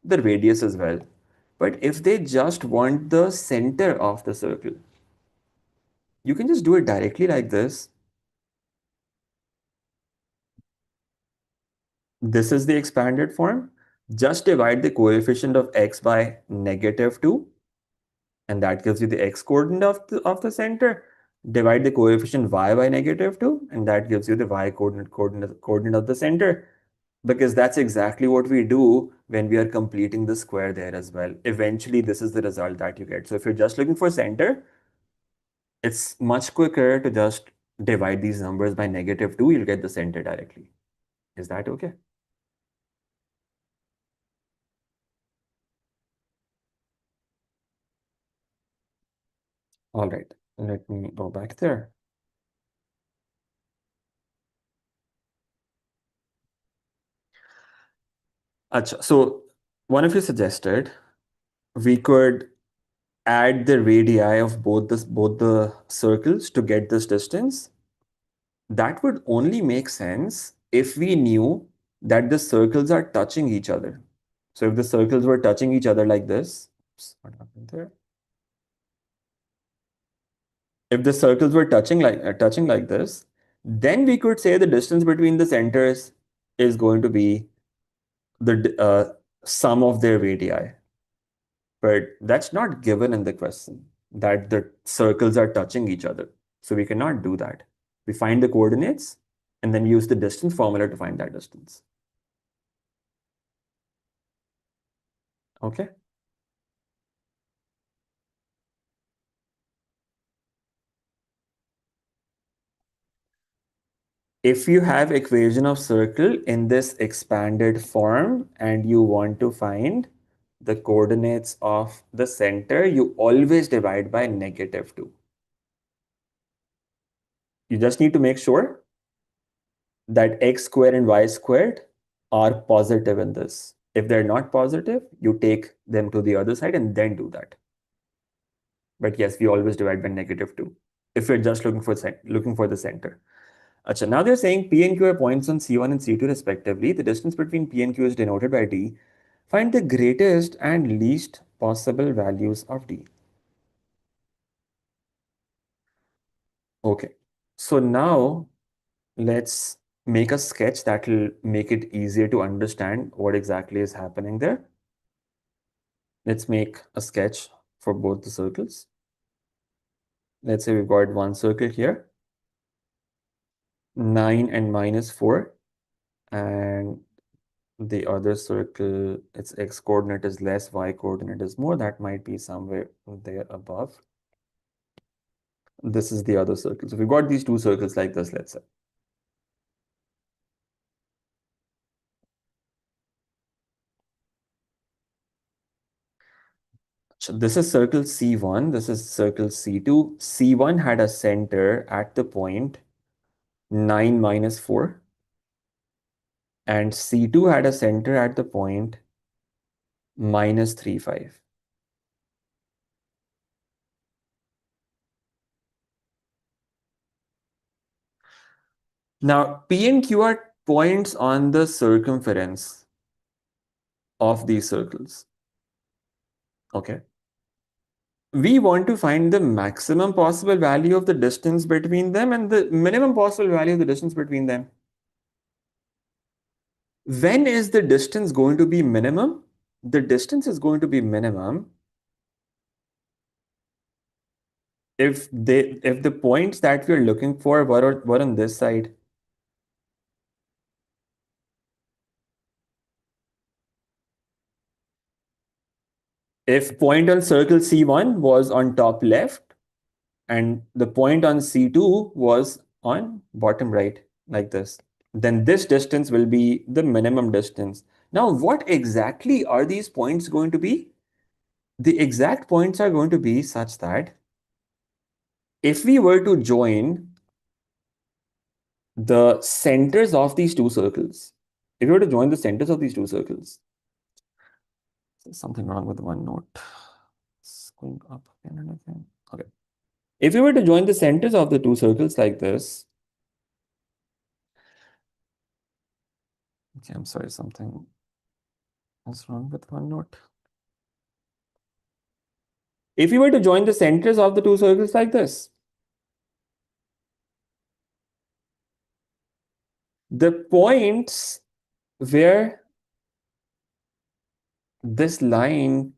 the radius as well. But if they just want the center of the circle, you can just do it directly like this. This is the expanded form. Just divide the coefficient of x by -2, and that gives you the x coordinate of the center. divide the coefficient y by -2, and that gives you the y coordinate of the center, because that's exactly what we do when we are completing the square there as well. Eventually, this is the result that you get. So if you're just looking for center, it's much quicker to just divide these numbers by -2. You'll get the center directly. Is that okay? All right, let me go back there. Achha, so one of you suggested we could add the radii of both the circles to get this distance. That would only make sense if we knew that the circles are touching each other. So if the circles were touching each other like this, oops, what happened there? If the circles were touching like this, then we could say the distance between the centers is going to be the sum of their radii. But that's not given in the question, that the circles are touching each other. So we cannot do that. We find the coordinates and then use the distance formula to find that distance. Okay. If you have equation of circle in this expanded form and you want to find the coordinates of the center, you always divide by -2. You just need to make sure that x squared and y squared are positive in this. If they're not positive, you take them to the other side and then do that. But yes, we always divide by -2 if we're just looking for the center. Achha, now they're saying P and Q are points on C1 and C2 respectively. The distance between P and Q is denoted by D. Find the greatest and least possible values of D. Okay, so now let's make a sketch that will make it easier to understand what exactly is happening there. Let's make a sketch for both the circles. Let's say we've got one circle here, 9 and -4, and the other circle, its x coordinate is less, y coordinate is more. That might be somewhere there above. This is the other circle. So we've got these two circles like this, let's say. So this is circle C1, this is circle C2. C1 had a center at the point 9 -4, and C2 had a center at the point -3, 5. Now, P and Q are points on the circumference of these circles. Okay. We want to find the maximum possible value of the distance between them and the minimum possible value of the distance between them. When is the distance going to be minimum? The distance is going to be minimum if the points that we're looking for were on this side. If point on circle C1 was on top left and the point on C2 was on bottom right, like this, then this distance will be the minimum distance. Now, what exactly are these points going to be? The exact points are going to be such that if we were to join the centers of these two circles, if we were to join the centers of these two circles, there's something wrong with one note. It's going up again and again. Okay. If we were to join the centers of the two circles like this, okay, I'm sorry, something is wrong with one note. If we were to join the centers of the two circles like this, the points where this line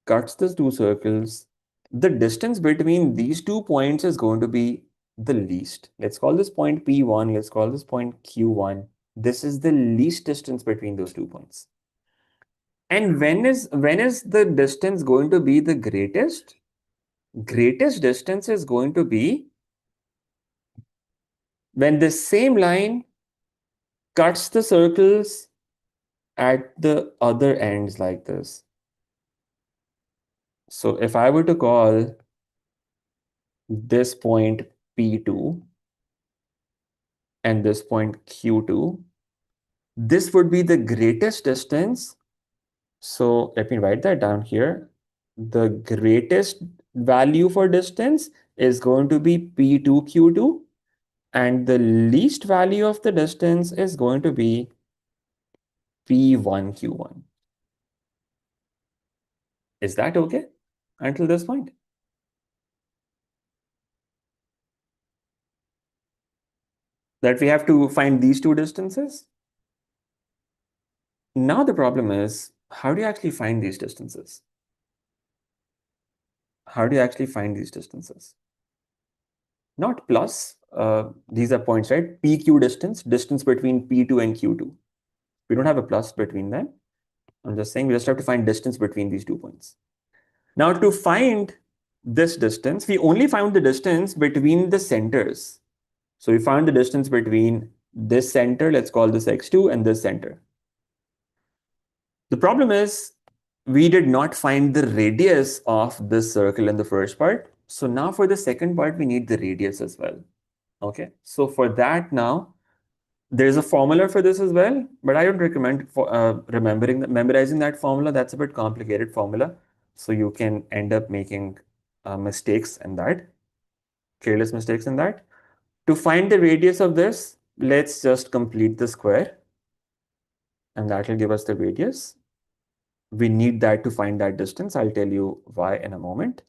cuts the two circles, the distance between these 2 points is going to be the least. Let's call this point P1, let's call this point Q1. This is the least distance between those 2 points. And when is the distance going to be the greatest? Greatest distance is going to be when the same line cuts the circles at the other ends like this. So if I were to call this point P2 and this point Q2, this would be the greatest distance. So let me write that down here. The greatest value for distance is going to be P2, Q2, and the least value of the distance is going to be P1, Q1. Is that okay until this point? That we have to find these two distances? Now the problem is, how do you actually find these distances? How do you actually find these distances? Not plus, these are points, right? PQ distance between P2 and Q2. We don't have a plus between them. I'm just saying we just have to find distance between these 2 points. Now to find this distance, we only found the distance between the centers. So we found the distance between this center, let's call this x2, and this center. The problem is we did not find the radius of this circle in the first part. So now for the second part, we need the radius as well. Okay, so for that now, there's a formula for this as well, but I don't recommend for memorizing that formula. That's a bit complicated formula. So you can end up making mistakes in that, careless mistakes in that. To find the radius of this, let's just complete the square. And that will give us the radius. We need that to find that distance. I'll tell you why in a moment.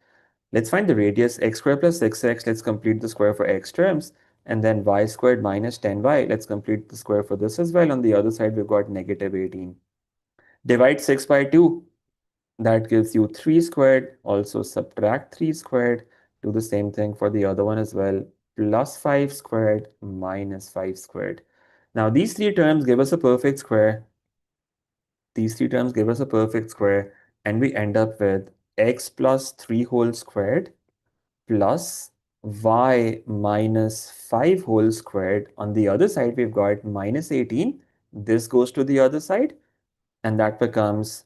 Let's find the radius, x squared plus 6x. Let's complete the square for x terms. And then y squared minus 10y. Let's complete the square for this as well. On the other side, we've got negative 18. Divide 6 by 2. That gives you 3 squared. Also subtract 3 squared. Do the same thing for the other one as well. Plus 5 squared minus 5 squared. Now these three terms give us a perfect square. These three terms give us a perfect square. And we end up with x plus 3 whole squared plus y minus 5 whole squared. On the other side, we've got minus 18. This goes to the other side, and that becomes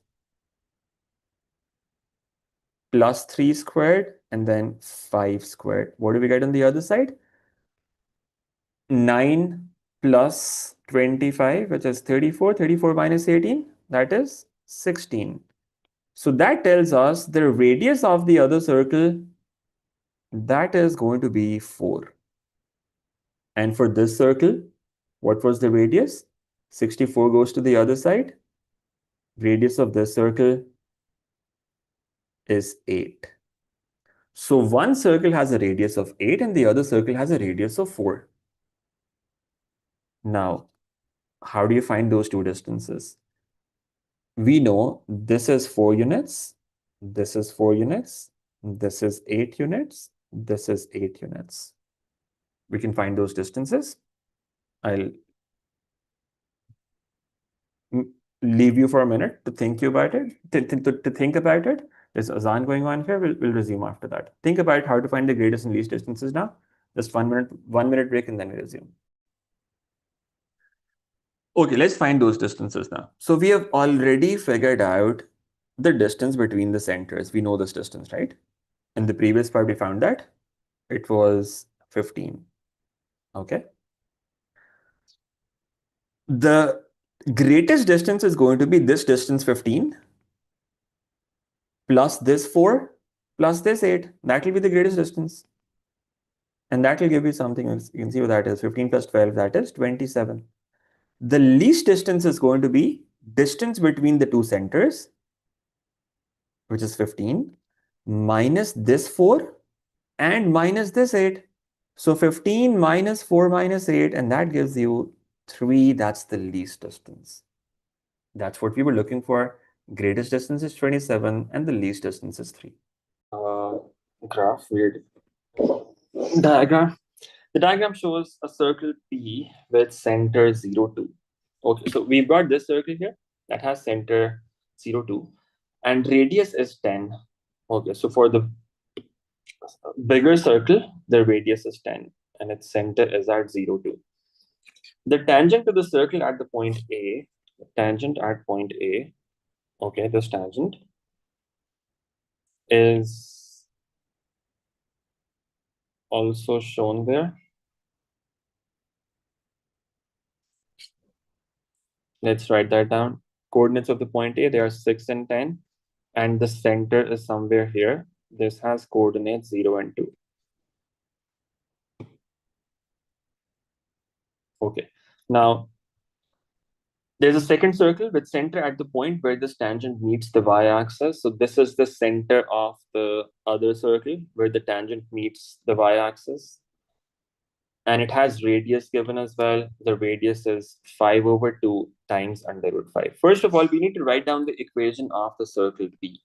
plus 3 squared and then 5 squared. What do we get on the other side? 9 plus 25, which is 34. 34 minus 18, that is 16. So that tells us the radius of the other circle, that is going to be 4. And for this circle, what was the radius? 64 goes to the other side. Radius of this circle is 8. So one circle has a radius of 8 and the other circle has a radius of 4. Now, how do you find those two distances? We know this is 4 units, this is 4 units, this is 8 units, this is 8 units. We can find those distances. I'll leave you for a minute to think about it. To think about it. There's azan going on here. We'll resume after that. Think about how to find the greatest and least distances now. Just 1 minute break and then we resume. Okay, let's find those distances now. So we have already figured out the distance between the centers. We know this distance, right? In the previous part, we found that it was 15. Okay. The greatest distance is going to be this distance 15 plus this 4 plus this 8. That will be the greatest distance. And that will give you something else. You can see what that is. 15 plus 12, that is 27. The least distance is going to be distance between the two centers, which is 15, minus this 4 and minus this 8. So 15 minus 4 minus 8, and that gives you 3. That's the least distance. That's what we were looking for. Greatest distance is 27 and the least distance is 3. Graph, weird diagram. The diagram shows a circle P with center 0, 2. Okay, so we've got this circle here that has center 0, 2, and radius is 10. Okay, so for the bigger circle, the radius is 10 and its center is at 0, 2. The tangent to the circle at the point A, tangent at point A, okay, this tangent is also shown there. Let's write that down. Coordinates of the point A, they are 6 and 10, and the center is somewhere here. This has coordinates 0 and 2. Okay. Now, there's a second circle with center at the point where this tangent meets the y-axis. So this is the center of the other circle where the tangent meets the y-axis. And it has radius given as well. The radius is 5 over 2 times under root 5. First of all, we need to write down the equation of the circle P.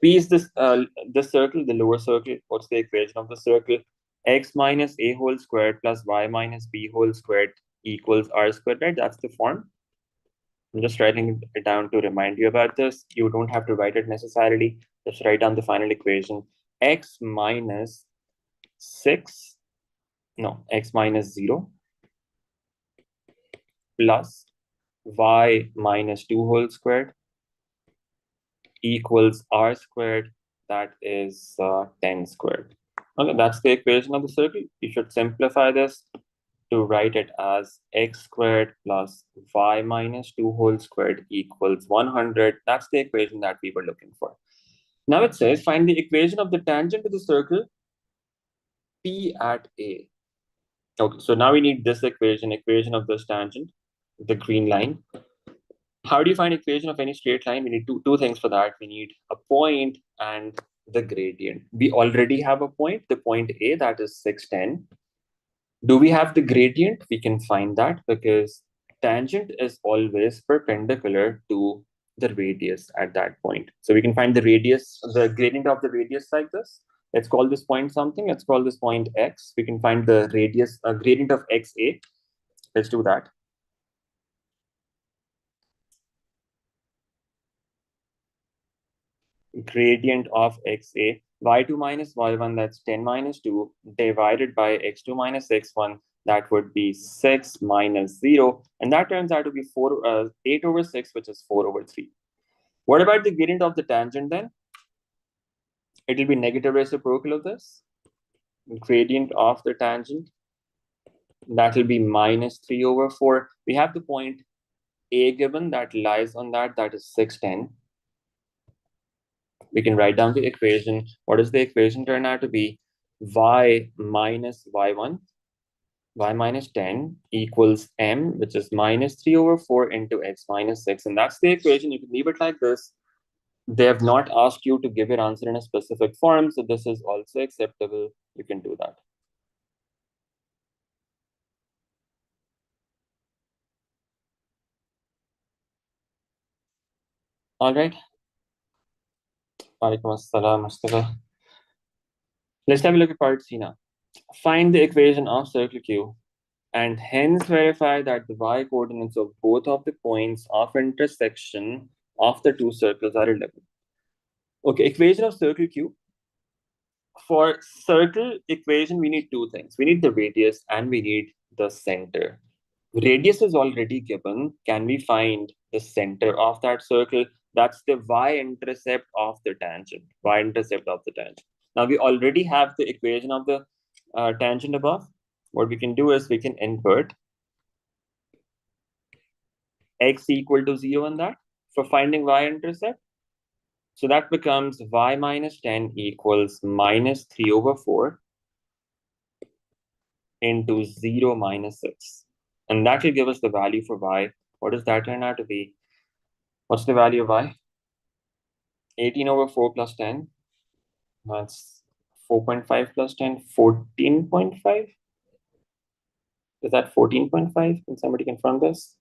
P is this circle, the lower circle. What's the equation of the circle? X minus a whole squared plus y minus b whole squared equals r squared, right? That's the form. I'm just writing it down to remind you about this. You don't have to write it necessarily. Just write down the final equation. X minus 6, no, x minus 0 plus y minus 2 whole squared equals r squared, that is 10 squared. Okay, that's the equation of the circle. You should simplify this to write it as x squared plus y minus 2 whole squared equals 100. That's the equation that we were looking for. Now it says find the equation of the tangent to the circle P at A. Okay, so now we need this equation of this tangent, the green line. How do you find equation of any straight line? We need two things for that. We need a point and the gradient. We already have a point, the point A, that is 610. Do we have the gradient? We can find that because tangent is always perpendicular to the radius at that point. So we can find the radius, the gradient of the radius like this. Let's call this point something. Let's call this point X. We can find the radius, gradient of XA. Let's do that. Gradient of XA, y2 minus y1, that's 10 minus 2, divided by x2 minus x1, that would be 6 minus 0. And that turns out to be 8 over 6, which is 4 over 3. What about the gradient of the tangent then? It will be negative reciprocal of this. Gradient of the tangent, that will be minus 3 over 4. We have the point A given that lies on that is 610. We can write down the equation. What does the equation turn out to be? Y minus y1, y minus 10 equals m, which is minus 3 over 4 into x minus 6. And that's the equation. You can leave it like this. They have not asked you to give your answer in a specific form, so this is also acceptable. You can do that. All right. Walaikum assalam, Mustafa. Let's have a look at part C now. Find the equation of circle Q and hence verify that the y coordinates of both of the points of intersection of the two circles are 11. Okay, equation of circle Q. For circle equation, we need two things. We need the radius and we need the center. Radius is already given. Can we find the center of that circle? That's the y-intercept of the tangent. Y-intercept of the tangent. Now we already have the equation of the tangent above. What we can do is we can invert x equal to 0 on that for finding y-intercept. So that becomes y minus 10 equals minus 3 over 4 into 0 minus 6. And that will give us the value for y. What does that turn out to be? What's the value of y? 18 over 4 plus 10. That's 4.5 plus 10, 14.5. Is that 14.5? Can somebody confirm this?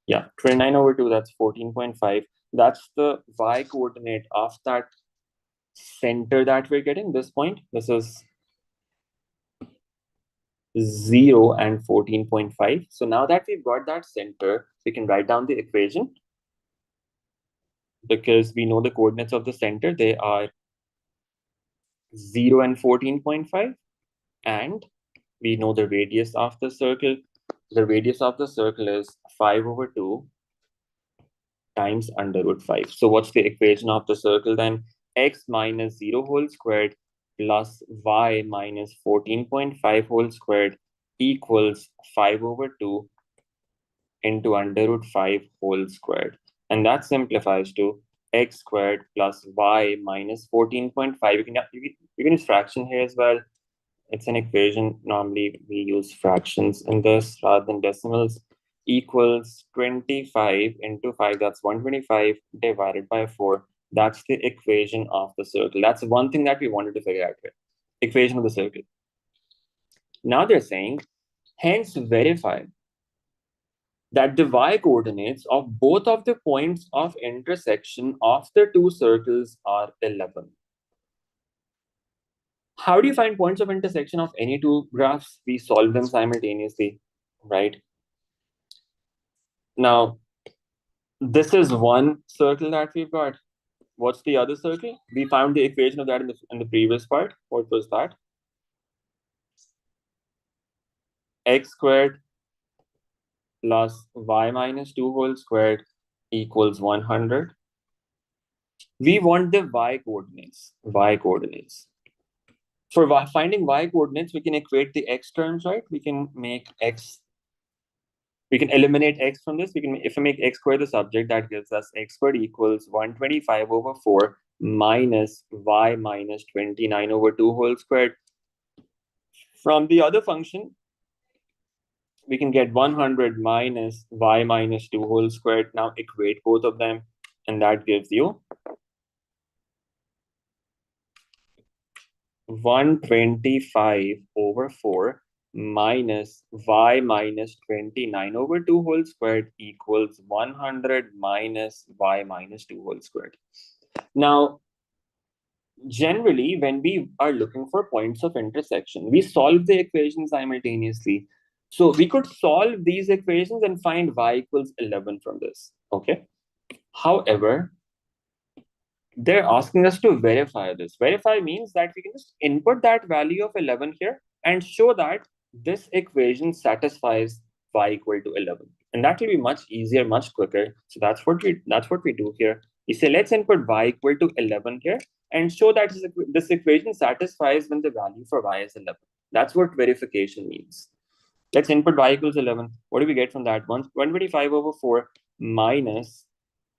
Yeah, 29 over 2, that's 14.5. That's the y coordinate of that center that we're getting, this point. This is 0 and 14.5. So now that we've got that center, we can write down the equation because we know the coordinates of the center. They are 0 and 14.5. And we know the radius of the circle. The radius of the circle is 5 over 2 times under root 5. So what's the equation of the circle then? X minus 0 whole squared plus y minus 14.5 whole squared equals 5 over 2 into under root 5 whole squared. And that simplifies to x squared plus y minus 14.5. You can use fraction here as well. It's an equation. Normally we use fractions in this rather than decimals. Equals 25 into 5. That's 125 divided by 4. That's the equation of the circle. That's one thing that we wanted to figure out here. Equation of the circle. Now they're saying, hence verify that the y-coordinates of both of the points of intersection of the two circles are 11. How do you find points of intersection of any two graphs? We solve them simultaneously, right? Now, this is one circle that we've got. What's the other circle? We found the equation of that in the previous part. What was that? X squared plus y minus 2 whole squared equals 100. We want the y-coordinates. Y-coordinates. For finding y-coordinates, we can equate the x terms, right? We can make x, we can eliminate x from this. If we make x squared the subject, that gives us x squared equals 125 over 4 minus y minus 29 over 2 whole squared. From the other function, we can get 100 minus y minus 2 whole squared. Now equate both of them, and that gives you 125 over 4 minus y minus 29 over 2 whole squared equals 100 minus y minus 2 whole squared. Now, generally, when we are looking for points of intersection, we solve the equation simultaneously. So we could solve these equations and find y equals 11 from this, okay? However, they're asking us to verify this. Verify means that we can just input that value of 11 here and show that this equation satisfies y equal to 11. And that will be much easier, much quicker. So that's what we do here. We say, let's input y equal to 11 here and show that this equation satisfies when the value for y is 11. That's what verification means. Let's input y equals 11. What do we get from that? 125 over 4 minus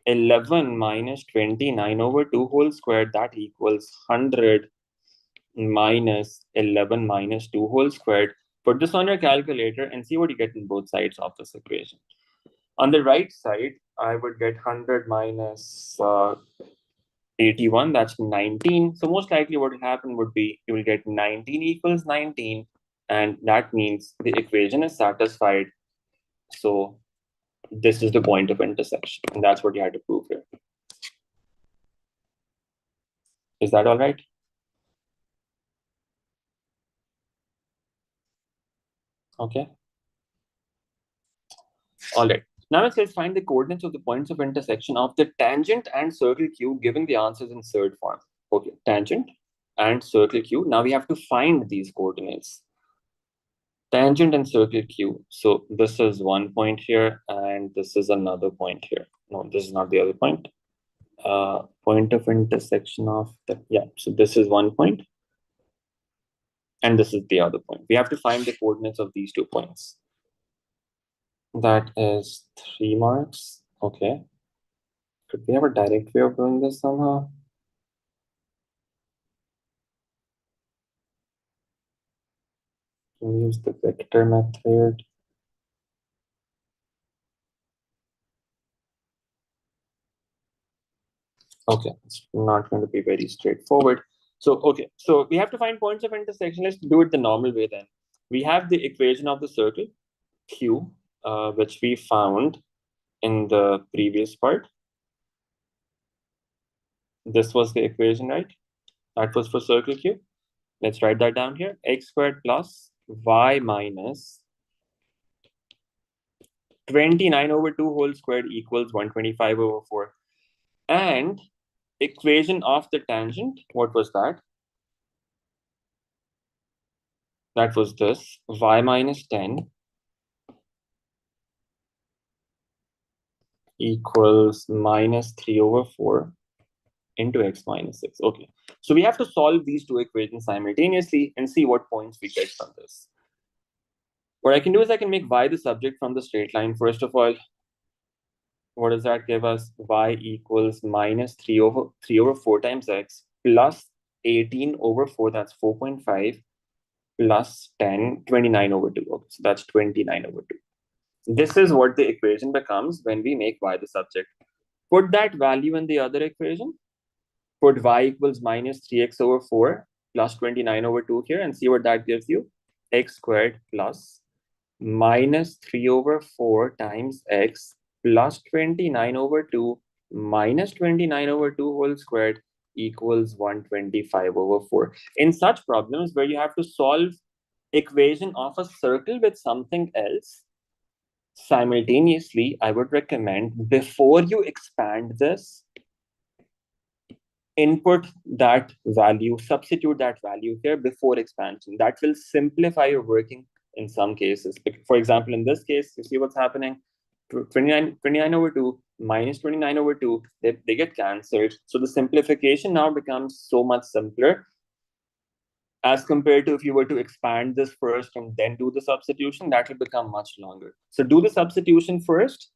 11 minus 29 over 2 whole squared, that equals 100 minus 11 minus 2 whole squared. Put this on your calculator and see what you get in both sides of this equation. On the right side, I would get 100 minus 81, that's 19. So most likely what will happen would be you will get 19 equals 19, and that means the equation is satisfied. So this is the point of intersection, and that's what you had to prove here. Is that all right? Okay. All right. Now it says find the coordinates of the points of intersection of the tangent and circle Q, giving the answers in third form. Okay, tangent and circle Q. Now we have to find these coordinates. Tangent and circle Q. So this is one point here, and this is another point here. No, this is not the other point. Point of intersection of the, yeah. So this is one point, and this is the other point. We have to find the coordinates of these 2 points. That is 3 marks. Okay. Could we have a direct way of doing this somehow? Can we use the vector method? Okay, it's not going to be very straightforward. So, okay, so we have to find points of intersection. Let's do it the normal way then. We have the equation of the circle, Q, which we found in the previous part. This was the equation, right? That was for circle cube. Let's write that down here. X squared plus y minus 29 over 2 whole squared equals 125 over 4. And equation of the tangent, what was that? That was this, y minus 10 equals minus 3 over 4 into x minus 6. Okay, so we have to solve these two equations simultaneously and see what points we get from this. What I can do is I can make y the subject from the straight line. First of all, what does that give us? Y equals minus 3 over 4 times x plus 18 over 4, that's 4.5, plus 10, 29 over 2. Okay, so that's 29 over 2. This is what the equation becomes when we make y the subject. Put that value in the other equation. Put y equals minus 3x over 4 plus 29 over 2 here and see what that gives you. X squared plus minus 3 over 4 times x plus 29 over 2 minus 29 over 2 whole squared equals 125 over 4. In such problems where you have to solve equation of a circle with something else, simultaneously, I would recommend before you expand this, input that value, substitute that value here before expansion. That will simplify your working in some cases. For example, in this case, you see what's happening? 29 over 2 minus 29 over 2, they get cancelled. So the simplification now becomes so much simpler as compared to if you were to expand this first and then do the substitution. That will become much longer. So do the substitution first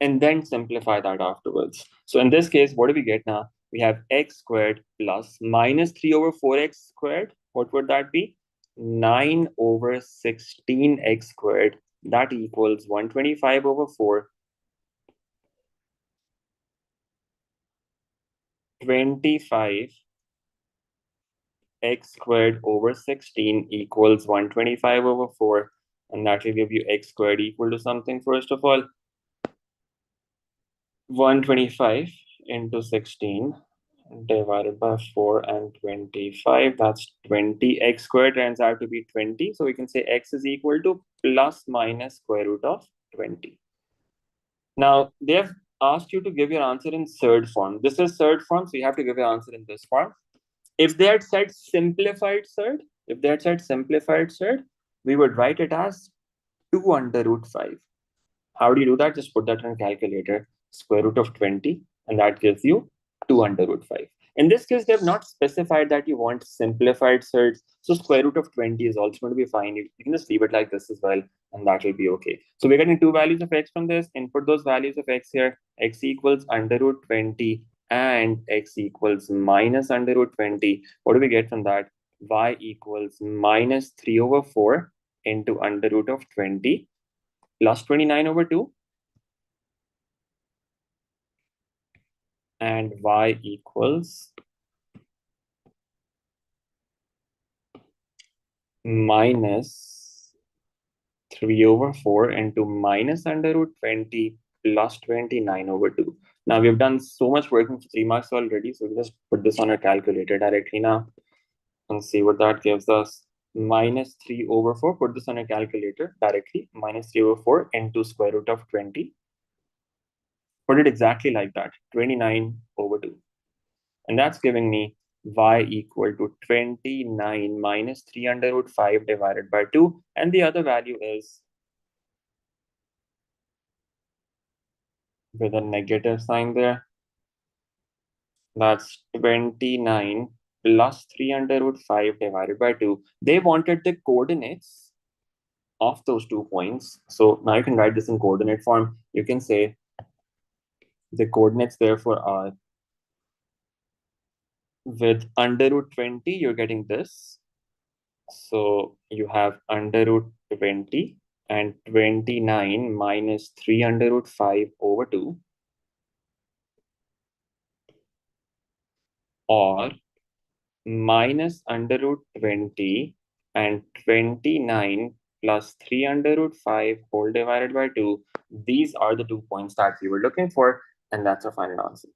and then simplify that afterwards. So in this case, what do we get now? We have x squared plus minus 3 over 4x squared. What would that be? 9 over 16x squared. That equals 125 over 4. 25 x squared over 16 equals 125 over 4. And that will give you x squared equal to something. First of all, 125 into 16 divided by 4 and 25, that's 20. X squared turns out to be 20. So we can say x is equal to plus minus square root of 20. Now, they have asked you to give your answer in third form. This is third form, so you have to give your answer in this form. If they had said simplified third, we would write it as 2 under root 5. How do you do that? Just put that in a calculator. Square root of 20, and that gives you 2 under root 5. In this case, they have not specified that you want simplified surds. So square root of 20 is also going to be fine. You can just leave it like this as well, and that will be okay. So we're getting two values of x from this. Input those values of x here. X equals under root 20 and x equals minus under root 20. What do we get from that? Y equals minus 3 over 4 into under root of 20 plus 29 over 2. And y equals minus 3 over 4 into minus under root 20 plus 29 over 2. Now we've done so much work in 3 marks already, so we'll just put this on a calculator directly now and see what that gives us. Minus 3 over 4, put this on a calculator directly, minus 3 over 4 into square root of 20. Put it exactly like that, 29 over 2. And that's giving me y equal to 29 minus 3 under root 5 divided by 2. And the other value is with a negative sign there. That's 29 plus 3 under root 5 divided by 2. They wanted the coordinates of those 2 points. So now you can write this in coordinate form. You can say the coordinates therefore are, with under root 20, you're getting this. So you have under root 20 and 29 minus 3 under root 5 over 2, or minus under root 20 and 29 plus 3 under root 5 whole divided by 2. These are the 2 points that we were looking for, and that's our final answer.